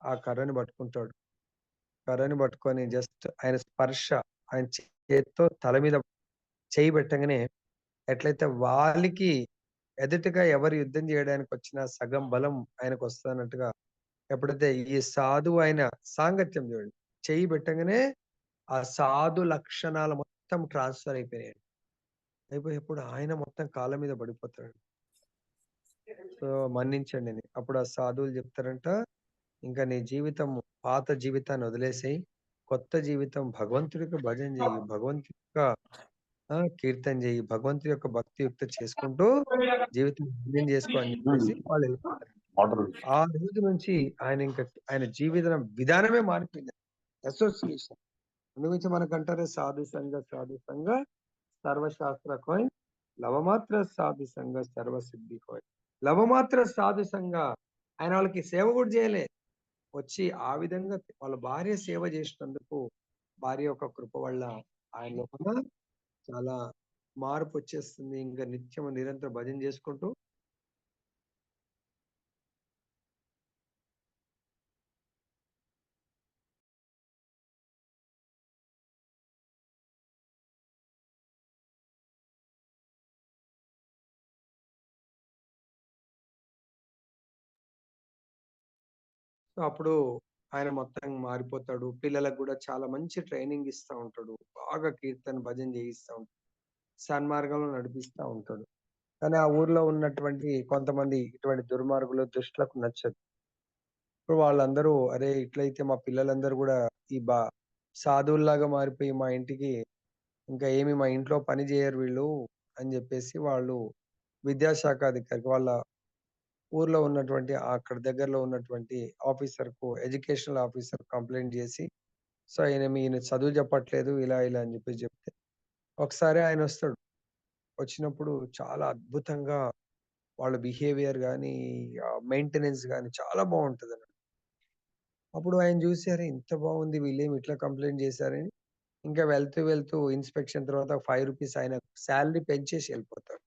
ఆ కర్రని పట్టుకుంటాడు. కర్రని పట్టుకొని జస్ట్ ఆయన స్పర్శ ఆయన చేత్తో తల మీద చెయ్యి పెట్టంగానే, ఎట్లయితే వాలికి ఎదుటగా ఎవరు యుద్ధం జేయడానికొచ్చినా సగం బలం ఆయనకొస్తదన్నట్టుగా, ఎప్పుడైతే ఈ సాధువు ఆయన సాంగత్యం జూడండి. చెయ్యి పెట్టంగానే ఆ సాధు లక్షణాలు మొత్తం ట్రాన్స్‌ఫర్ అయిపోయాయండి. అయిపోయేప్పుడు ఆయన మొత్తం కాళ్ళ మీద పడిపోతాడు. సో, మన్నించండి అని. అప్పుడు ఆ సాధువులు చెప్తారంట, "ఇంక నీ జీవితం పాత జీవితాన్ని వదిలేసేయి. కొత్త జీవితం భగవంతుడికి భజన చెయ్యి. భగవంతుడి యొక్క కీర్తన చెయ్యి. భగవంతుడి యొక్క భక్తియుక్త చేసుకుంటూ జీవితం ధన్యం చేసుకో" అని చెప్పేసి వాళ్ళెళ్ళిపోతారు. వాటర్ ఆ రోజు నుంచి ఆయన జీవిత విధానమే మారిపోయింది. అసోసియేషన్. అందుగురించి మనకంటారు సాధు సంగ సర్వశాస్త్ర కోయ్, లవమాత్ర సాధు సంగ సర్వసిద్ధి కోయ్. లవమాత్ర సాధు సంగ ఆయన వాళ్ళకి సేవ గూడా జేయలే. వచ్చి ఆ విధంగా వాళ్ళ భార్య సేవ జేసినందుకు భార్య యొక్క కృప వల్ల ఆయన లోపల చాలా మార్పొచ్చేస్తుంది. ఇంక నిత్యము నిరంతరం భజన జేసుకుంటూ సో, అప్పుడు ఆయన మొత్తం మారిపోతాడు. పిల్లలకు గూడా చాలా మంచి ట్రైనింగ్ ఇస్తా ఉంటాడు. బాగా కీర్తన, భజన చేయిస్తా ఉంటాడు. సన్మార్గంలో నడిపిస్తా ఉంటాడు. కానీ ఆ ఊర్లో ఉన్నటువంటి కొంతమంది ఇటువంటి దుర్మార్గులు, దుష్టులకు నచ్చదు. ఇప్పుడు వాళ్ళందరూ అరే! ఇట్లయితే మా పిల్లలందరూ గూడా ఈ సాధువుల్లాగా మారిపోయి మా ఇంటికి ఇంకా ఏమి మా ఇంట్లో పని జేయరు వీళ్ళు అని జెప్పేసి వాళ్ళు విద్యాశాఖ అధికారికి వాళ్ళ ఊర్లో ఉన్నటువంటి అక్కడ దగ్గరలో ఉన్నటువంటి ఎడ్యుకేషనల్ ఆఫీసర్ కంప్లెయింట్ జేసి, సో, ఈయన చదువు చెప్పట్లేదు ఇలా ఇలా అని జెప్పేసి చెప్తే, ఒకసారి ఆయనొస్తాడు. వచ్చినప్పుడు చాలా అద్భుతంగా వాళ్ళ బిహేవియర్ గాని, మెయింటెనెన్స్ గాని చాలా బావుంటదన్నమాట. అప్పుడు ఆయన జూసి అరే! ఇంత బావుంది వీళ్ళేమి ఇట్లా కంప్లెయింట్ జేశారని, ఇంకా వెళ్తూ వెళ్తూ ఇన్స్‌పెక్షన్ తర్వాత రూ. 5 ఆయన సాలరీ పెంచేసి ఎళ్ళిపోతాడు.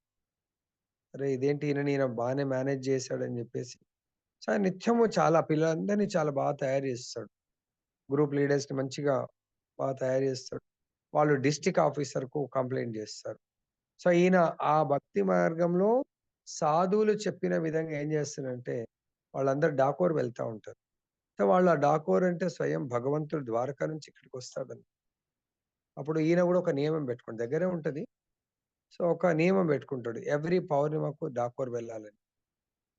అరే! ఇదేంటి ఈయన బానే మేనేజ్ జేశాడని జెప్పేసి. సో, ఆయన నిత్యము చాలా పిల్లలందరినీ చాలా బాగా తయారు జేస్తాడు. గ్రూప్ లీడర్స్‌ని మంచిగా తయారు జేస్తాడు. వాళ్ళు డిస్ట్రిక్ట్ ఆఫీసర్‌కు కంప్లెయింట్ జేస్తారు. సో, ఈయన ఆ భక్తి మార్గంలో సాధువులు చెప్పిన విధంగా ఏం జేస్తాడంటే, వాళ్ళందరూ డాకోర్ వెళ్తా ఉంటారు. సో, వాళ్ళు ఆ డాకోర్ అంటే స్వయం భగవంతుడు ద్వారకా నుంచి ఇక్కడికొస్తాడని. అప్పుడు ఈయన గూడా ఒక నియమం బెట్టుకుంటాడు. దగ్గరే ఉంటది. సో, ఒక నియమం బెట్టుకుంటాడు. ఎవ్రీ పౌర్ణిమకు డాకోర్ వెళ్ళాలని.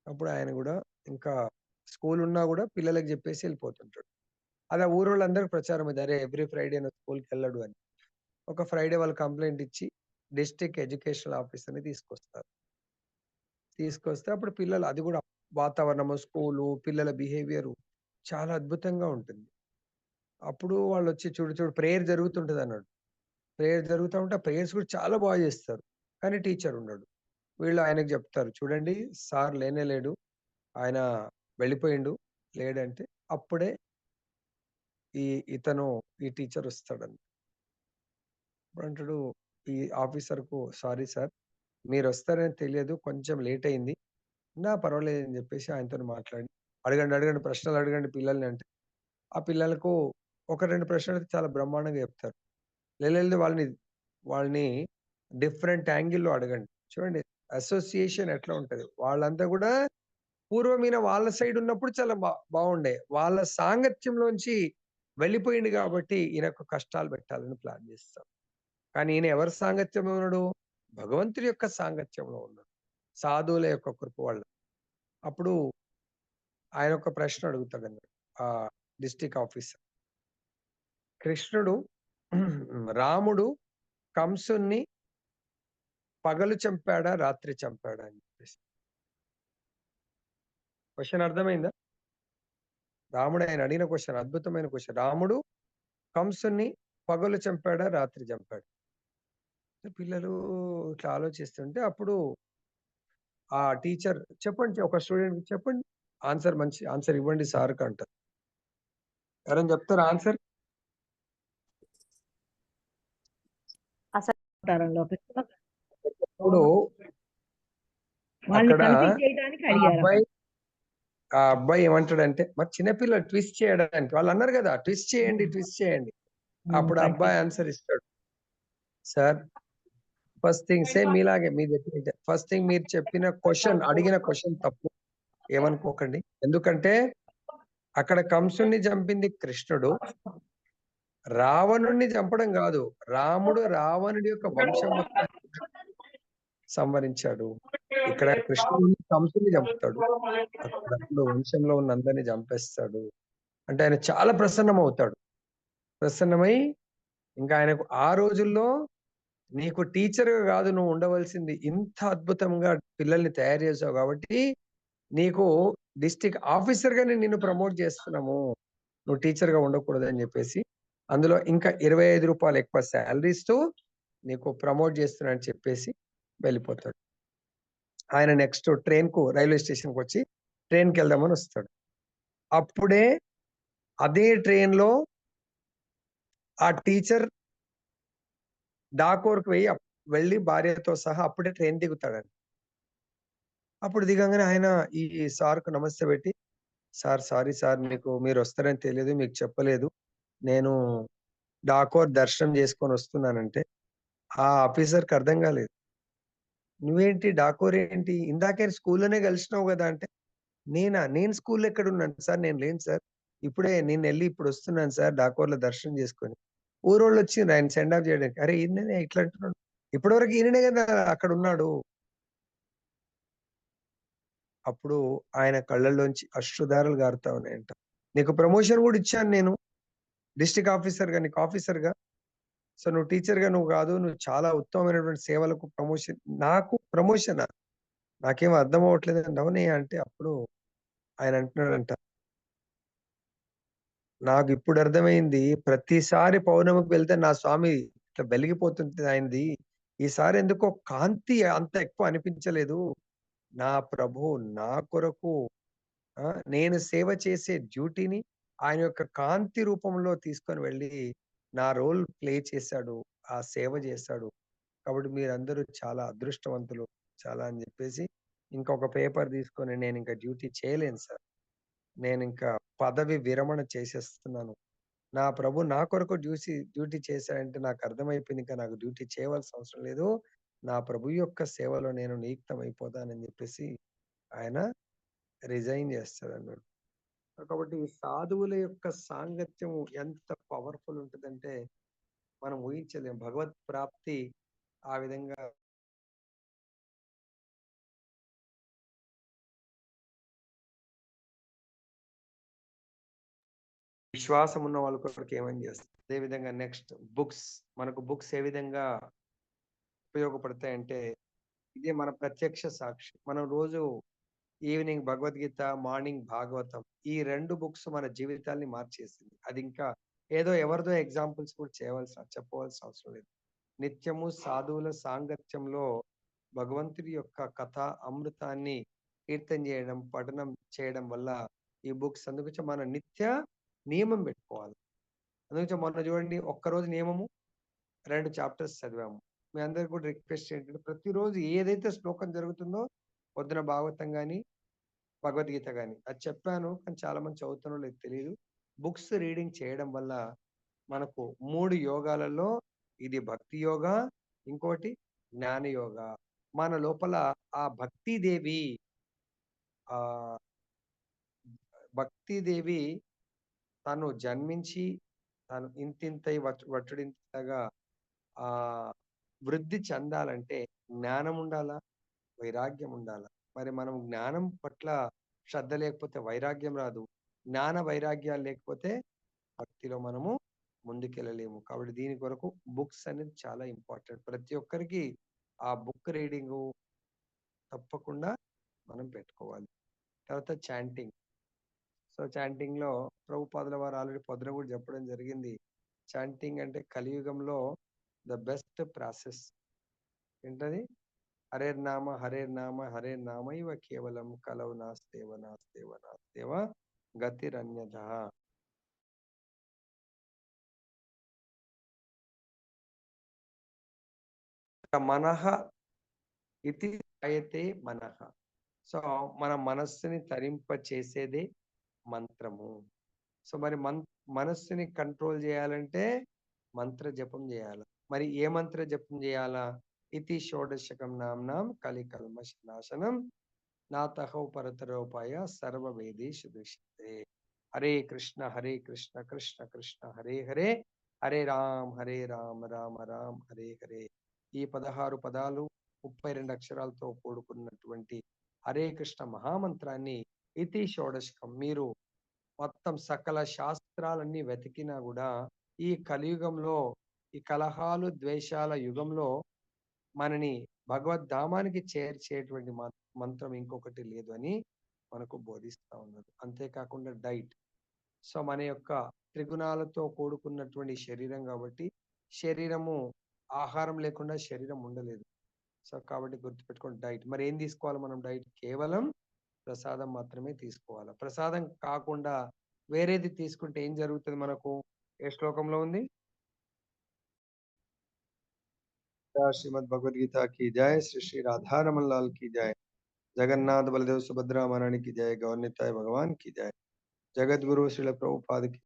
అప్పుడు ఆయన గూడా ఇంకా స్కూలున్నా గూడా పిల్లలకి జెప్పేసి ఎళ్ళిపోతుంటాడు. అది ఆ ఊరోళ్ళందరికి ప్రచారం అది. అరే! ఎవ్రీ ఫ్రైడే నా స్కూలుకెళ్ళడు అని. ఒక ఫ్రైడే వాళ్ళు కంప్లెయింట్ ఇచ్చి డిస్ట్రిక్ట్ ఎడ్యుకేషనల్ ఆఫీసర్‌ని తీసుకొస్తారు. తీసుకొస్తే అప్పుడు పిల్లలు అది గూడా వాతావరణము, స్కూలు, పిల్లల బిహేవియరు చాలా అద్భుతంగా ఉంటుంది. అప్పుడు వాళ్ళొచ్చి చూడు చూడు ప్రేయర్ జరుగుతుంటదన్నాడు. ప్రేయర్ జరుగుతా ఉంటే ఆ ప్రేయర్స్ కూడా చాలా బాగా చేస్తారు. కానీ టీచర్ ఉండడు. వీళ్ళు ఆయనకు జెప్తారు. చూడండి సార్ లేనే లేడు. ఆయన వెళ్ళిపోయిండు. లేడంటే అప్పుడే ఈ ఇతను ఈ టీచర్ వస్తాడని. అప్పుడంటాడు ఈ ఆఫీసర్‌కు సారీ సార్ మీరొస్తారని తెలియదు. కొంచెం లేట్ అయింది. పర్వాలేదని జెప్పేసి ఆయనతోని మాట్లాడి అడగండి, అడగండి ప్రశ్నలు అడగండి పిల్లల్ని అంటే, ఆ పిల్లలకు ఒక 2 ప్రశ్నలైతే చాలా బ్రహ్మాండంగా జెప్తారు. లేదు వాళ్ళని డిఫరెంట్ యాంగిల్‌లో అడగండి. చూడండి అసోసియేషన్ ఎట్లా ఉంటది. వాళ్ళంతా గూడా పూర్వం ఈయన వాళ్ళ సైడ్ ఉన్నప్పుడు చాలా బావుండే. వాళ్ళ సాంగత్యంలోంచి వెళ్ళిపోయిండు గాబట్టి ఈయనకు కష్టాలు పెట్టాలని ప్లాన్ జేస్తారు. కానీ ఈయన ఎవరి సాంగత్యంలో ఉన్నాడు? భగవంతుడి యొక్క సాంగత్యంలో ఉన్నాడు. సాధువుల యొక్క కృప వల్ల. అప్పుడు ఆయన ఒక ప్రశ్న అడుగుతాడన్నమాట. District officer. కృష్ణుడు రాముడు కంసుడిని పగలు చంపాడా? రాత్రి చంపాడా? అని చెప్పేసి. క్వెషన్ అర్థమైందా? రాముడు ఆయన అడిగిన క్వెషన్ అద్భుతమైన క్వెషన్. రాముడు కంసుడిని పగలు చంపాడా? రాత్రి చంపాడా? పిల్లలు ఇట్లా ఆలోచిస్తుంటే అప్పుడు ఆ టీచర్ చెప్పండి ఒక స్టూడెంట్‌కి చెప్పండి. మంచి ఆన్సర్ ఇవ్వండి సార్‌కి అంటారు. ఎవరైనా చెప్తారా ఆన్సర్? అసలు ఇప్పుడు వాళ్ళని అక్కడ కన్ఫ్యూజ్ చేయడానికి ఆ అడిగారు. అబ్బాయి ఆ అబ్బాయి ఏమంటాడంటే మరి చిన్నపిల్లలు ట్విస్ట్ చేయడానికి వాళ్ళు అన్నారు కదా! ట్విస్ట్ చేయండి, ట్విస్ట్ చేయండి. అప్పుడు ఆ అబ్బాయి ఆన్సర్ ఇస్తాడు. సార్ ఫస్ట్ థింగ్ సేమ్ మీలాగే మీరు చెప్పినట్టే. ఫస్ట్ థింగ్ మీరు అడిగిన క్వెషన్ తప్పు. ఏమనుకోకండి. ఎందుకంటే అక్కడ కంసుడిని చంపింది కృష్ణుడు. రావణుడిని చంపడం గాదు. రాముడు రావణుడి యొక్క వంశం మొత్తాన్ని సంహరించాడు. ఇక్కడ కృష్ణుడు కంసుడిని చంపుతాడు. అక్కడ వంశంలో ఉన్న అందరిని చంపేస్తాడు. అంటే ఆయన చాలా ప్రసన్నమవుతాడు. ప్రసన్నమై ఇంకా ఆయనకు ఆ రోజుల్లో నీకు టీచర్‌గా గాదు నువ్వు ఉండవలసింది. ఇంత అద్భుతంగా పిల్లల్ని తయారు చేసావు గాబట్టి, నీకు డిస్ట్రిక్ట్ ఆఫీసర్‌గానే నిన్ను ప్రమోట్ చేస్తున్నాము. నువ్వు టీచర్‌గా ఉండకూడదని జెప్పేసి, అందులో ఇంకా రూ. 25 ఎక్కువ సాలరీ ఇస్తూ, నీకు ప్రమోట్ చేస్తున్నా అని చెప్పేసి వెళ్ళిపోతాడు. ఆయన నెక్స్ట్ రైల్వే స్టేషన్‌కొచ్చి ట్రైన్‌కెళ్దామని వస్తాడు. అప్పుడే అదే ట్రైన్‌లో ఆ టీచర్ డాకోర్‌కి వెళ్లి భార్యతో సహా అప్పుడే ట్రైన్ దిగుతాడండి. అప్పుడు దిగంగానే ఆయన ఈ సార్‌కు నమస్తే పెట్టి, "సార్ సారీ సార్ మీరొస్తారని తెలీదు. మీకు చెప్పలేదు. నేను డాకోర్ దర్శనం చేసుకొని వస్తున్నానంటే" ఆ ఆఫీసర్‌కి అర్థం కాలేదు. "నువ్వేంటి డాకోర్ ఏంటి? ఇందాకే స్కూల్‌లోనే కలిసినావు గదా!" అంటే, నేను స్కూల్‌లో ఎక్కడున్నాను సార్, నేను లేను సార్. నేనెళ్ళి ఇప్పుడొస్తున్నాను సార్ డాకోర్‌లో దర్శనం చేసుకొని. ఊరోళ్ళొచ్చిండ్రు ఆయన సెండ్ ఆఫ్ జేయడానికి. అరే! ఈయననే ఇట్లా అంటున్నాడు. ఇప్పటివరకు ఈయననే గదా అక్కడున్నాడు. అప్పుడు ఆయన కళ్ళల్లోంచి అశ్రుధారలు గారుతా ఉన్నాయంట. నీకు ప్రమోషన్ గూడా ఇచ్చాను నేను. డిస్ట్రిక్ట్ ఆఫీసర్‌గా నీకు ఆఫీసర్‌గా. సో, నువ్వు టీచర్‌గా నువ్వు గాదు. నువ్వు చాలా ఉత్తమమైనటువంటి సేవలకు నాకు ప్రమోషనా? నాకేమి అర్థం అవ్వట్లేదండి. అవునే అంటే అప్పుడు ఆయన అంటున్నాడంట, నాకిప్పుడు అర్థమైంది. ప్రతిసారి పౌర్ణమికి వెళ్తే నా స్వామి ఇట్లా వెలిగిపోతుంటది ఆయనది. ఈసారి ఎందుకో కాంతి అంత ఎక్కువ అనిపించలేదు. నా ప్రభువు నా కొరకు ఆ! నేను సేవ చేసే డ్యూటీని ఆయన యొక్క కాంతి రూపంలో తీసుకొని వెళ్లి నా రోల్ ప్లే చేశాడు. ఆ సేవ చేశాడు. కాబట్టి మీరందరూ చాలా అదృష్టవంతులు. చాలా అని జెప్పేసి ఇంకొక పేపర్ తీసుకొని నేనింక డ్యూటీ చేయలేను సార్. నేనింకా పదవి విరమణ చేసేస్తున్నాను. నా ప్రభు నా కొరకు డ్యూటీ చేశాడంటే నాకర్థమైపోయింది. ఇంకా నాకు డ్యూటీ చేయవలసిన అవసరం లేదు. నా ప్రభు యొక్క సేవలో నేను నియుక్తమైపోతానని జెప్పేసి ఆయన రిజైన్ చేస్తాడన్నాడు. కాబట్టి ఈ సాధువుల యొక్క సాంగత్యం ఎంత పవర్‌ఫుల్ ఉంటదంటే మనం ఊహించలేం. భగవత్ ప్రాప్తి ఆ విధంగా విశ్వాసం ఉన్న వాళ్ళ కొరకు ఏమైనా చేస్తారు. అదే విధంగా నెక్స్ట్ బుక్స్. మనకు బుక్స్ ఏ విధంగా ఉపయోగపడతాయంటే ఇదే మన ప్రత్యక్ష సాక్షి. మనం రోజు ఈవినింగ్ భగవద్గీత, మార్నింగ్ భాగవతం. ఈ 2 బుక్స్ మన జీవితాల్ని మార్చేసింది. అది ఇంకా ఏదో ఎవరిదో ఎగ్జాంపుల్స్ కూడా చెప్పవలసిన అవసరం లేదు. నిత్యము సాధువుల సాంగత్యంలో భగవంతుడి యొక్క కథా అమృతాన్ని కీర్తన చేయడం, పఠనం చేయడం వల్ల ఈ బుక్స్ అందుగురించి మన నిత్య నియమం పెట్టుకోవాలి. అందుగురించి మొన్న చూడండి ఒక్కరోజు నియమము 2 చాప్టర్స్ చదివాము. మీ అందరికి కూడా రిక్వెస్ట్ ఏంటంటే ప్రతిరోజు ఏదైతే శ్లోకం జరుగుతుందో పొద్దున భాగవతం గాని, భగవద్గీత గాని అది చెప్పాను. కానీ చాలా మంది చదువుతారో లేదో తెలీదు. బుక్స్ రీడింగ్ చేయడం వల్ల మనకు 3 యోగాలలో ఇది భక్తి యోగా, ఇంకోటి జ్ఞాన యోగా. మన లోపల ఆ భక్తిదేవి ఆహ్, భక్తిదేవి తను జన్మించి తను ఇంతింతై వటుడింతగా ఆహ్, వృద్ధి చెందాలంటే జ్ఞానం ఉండాలా, వైరాగ్యం ఉండాలా. మరి మనం జ్ఞానం పట్ల శ్రద్ధ లేకపోతే వైరాగ్యం రాదు. జ్ఞాన వైరాగ్యాలు లేకపోతే భక్తిలో మనము ముందుకెళ్ళలేము. కాబట్టి దీని కొరకు బుక్స్ అనేది చాలా ఇంపార్టెంట్. ప్రతి ఒక్కరికి ఆ బుక్ రీడింగు తప్పకుండా మనం పెట్టుకోవాలి. తర్వాత చాంటింగ్. సో, చాంటింగ్‌లో ప్రభుపాదుల వారు ఆల్రెడీ పొద్దున కూడా చెప్పడం జరిగింది. చాంటింగ్ అంటే కలియుగంలో ద బెస్ట్ ప్రాసెస్. ఏంటది? హరేర్నామ హరేర్నామ హరేర్నామైవ కేవలం కలవు నాస్తేవ నాస్తేవ నాస్తేవ గతిరన్యథా. మనః ఇతి త్రాయతే మనః. సో, మన మనస్సుని తరింపచేసేదే మంత్రము. సో, మరి మనస్సుని కంట్రోల్ జేయాలంటే మంత్ర జపం జేయాల. మరి ఏ మంత్ర జపం జేయాలా? ఇతి షోడశకం నామ్నాం కలికల్మష నాశనం నాతహౌ పరతరోపాయ సర్వవేదేషు దృశ్యతే. హరే కృష్ణ కృష్ణ కృష్ణ హరే హరే, హరే రామ్ రామ రామ్ హరే హరే. ఈ 16 పదాలు 32 అక్షరాలతో కూడుకున్నటువంటి హరే కృష్ణ మహామంత్రాన్ని ఇతి షోడశకం మీరు మొత్తం సకల శాస్త్రాలన్నీ వెతికినా గూడా ఈ కలియుగంలో ఈ కలహాలు, ద్వేషాల యుగంలో మనని భగవద్ధామానికి చేర్చేటువంటి మంత్రం ఇంకొకటి లేదు అని మనకు బోధిస్తా ఉన్నారు. అంతేకాకుండా డైట్. సో, మన యొక్క త్రిగుణాలతో కూడుకున్నటువంటి శరీరం గాబట్టి, శరీరము ఆహారం లేకుండా శరీరం ఉండలేదు. సో, కాబట్టి గుర్తుపెట్టుకోండి డైట్. మరి ఏం తీసుకోవాలి మనం డైట్? కేవలం ప్రసాదం మాత్రమే తీసుకోవాల. ప్రసాదం కాకుండా వేరేది తీసుకుంటే ఏం జరుగుతది మనకు? ఏ శ్లోకంలో ఉంది? శ్రీమద్ భగవద్గీత की जय, श्री श्री राधा रमन लाल की जय, जगन्नाथ बलदेव सुभद्रा महारानी की जय, गौर निताई भगवान की जय, जगत गुरु श्रील प्रभुपाद की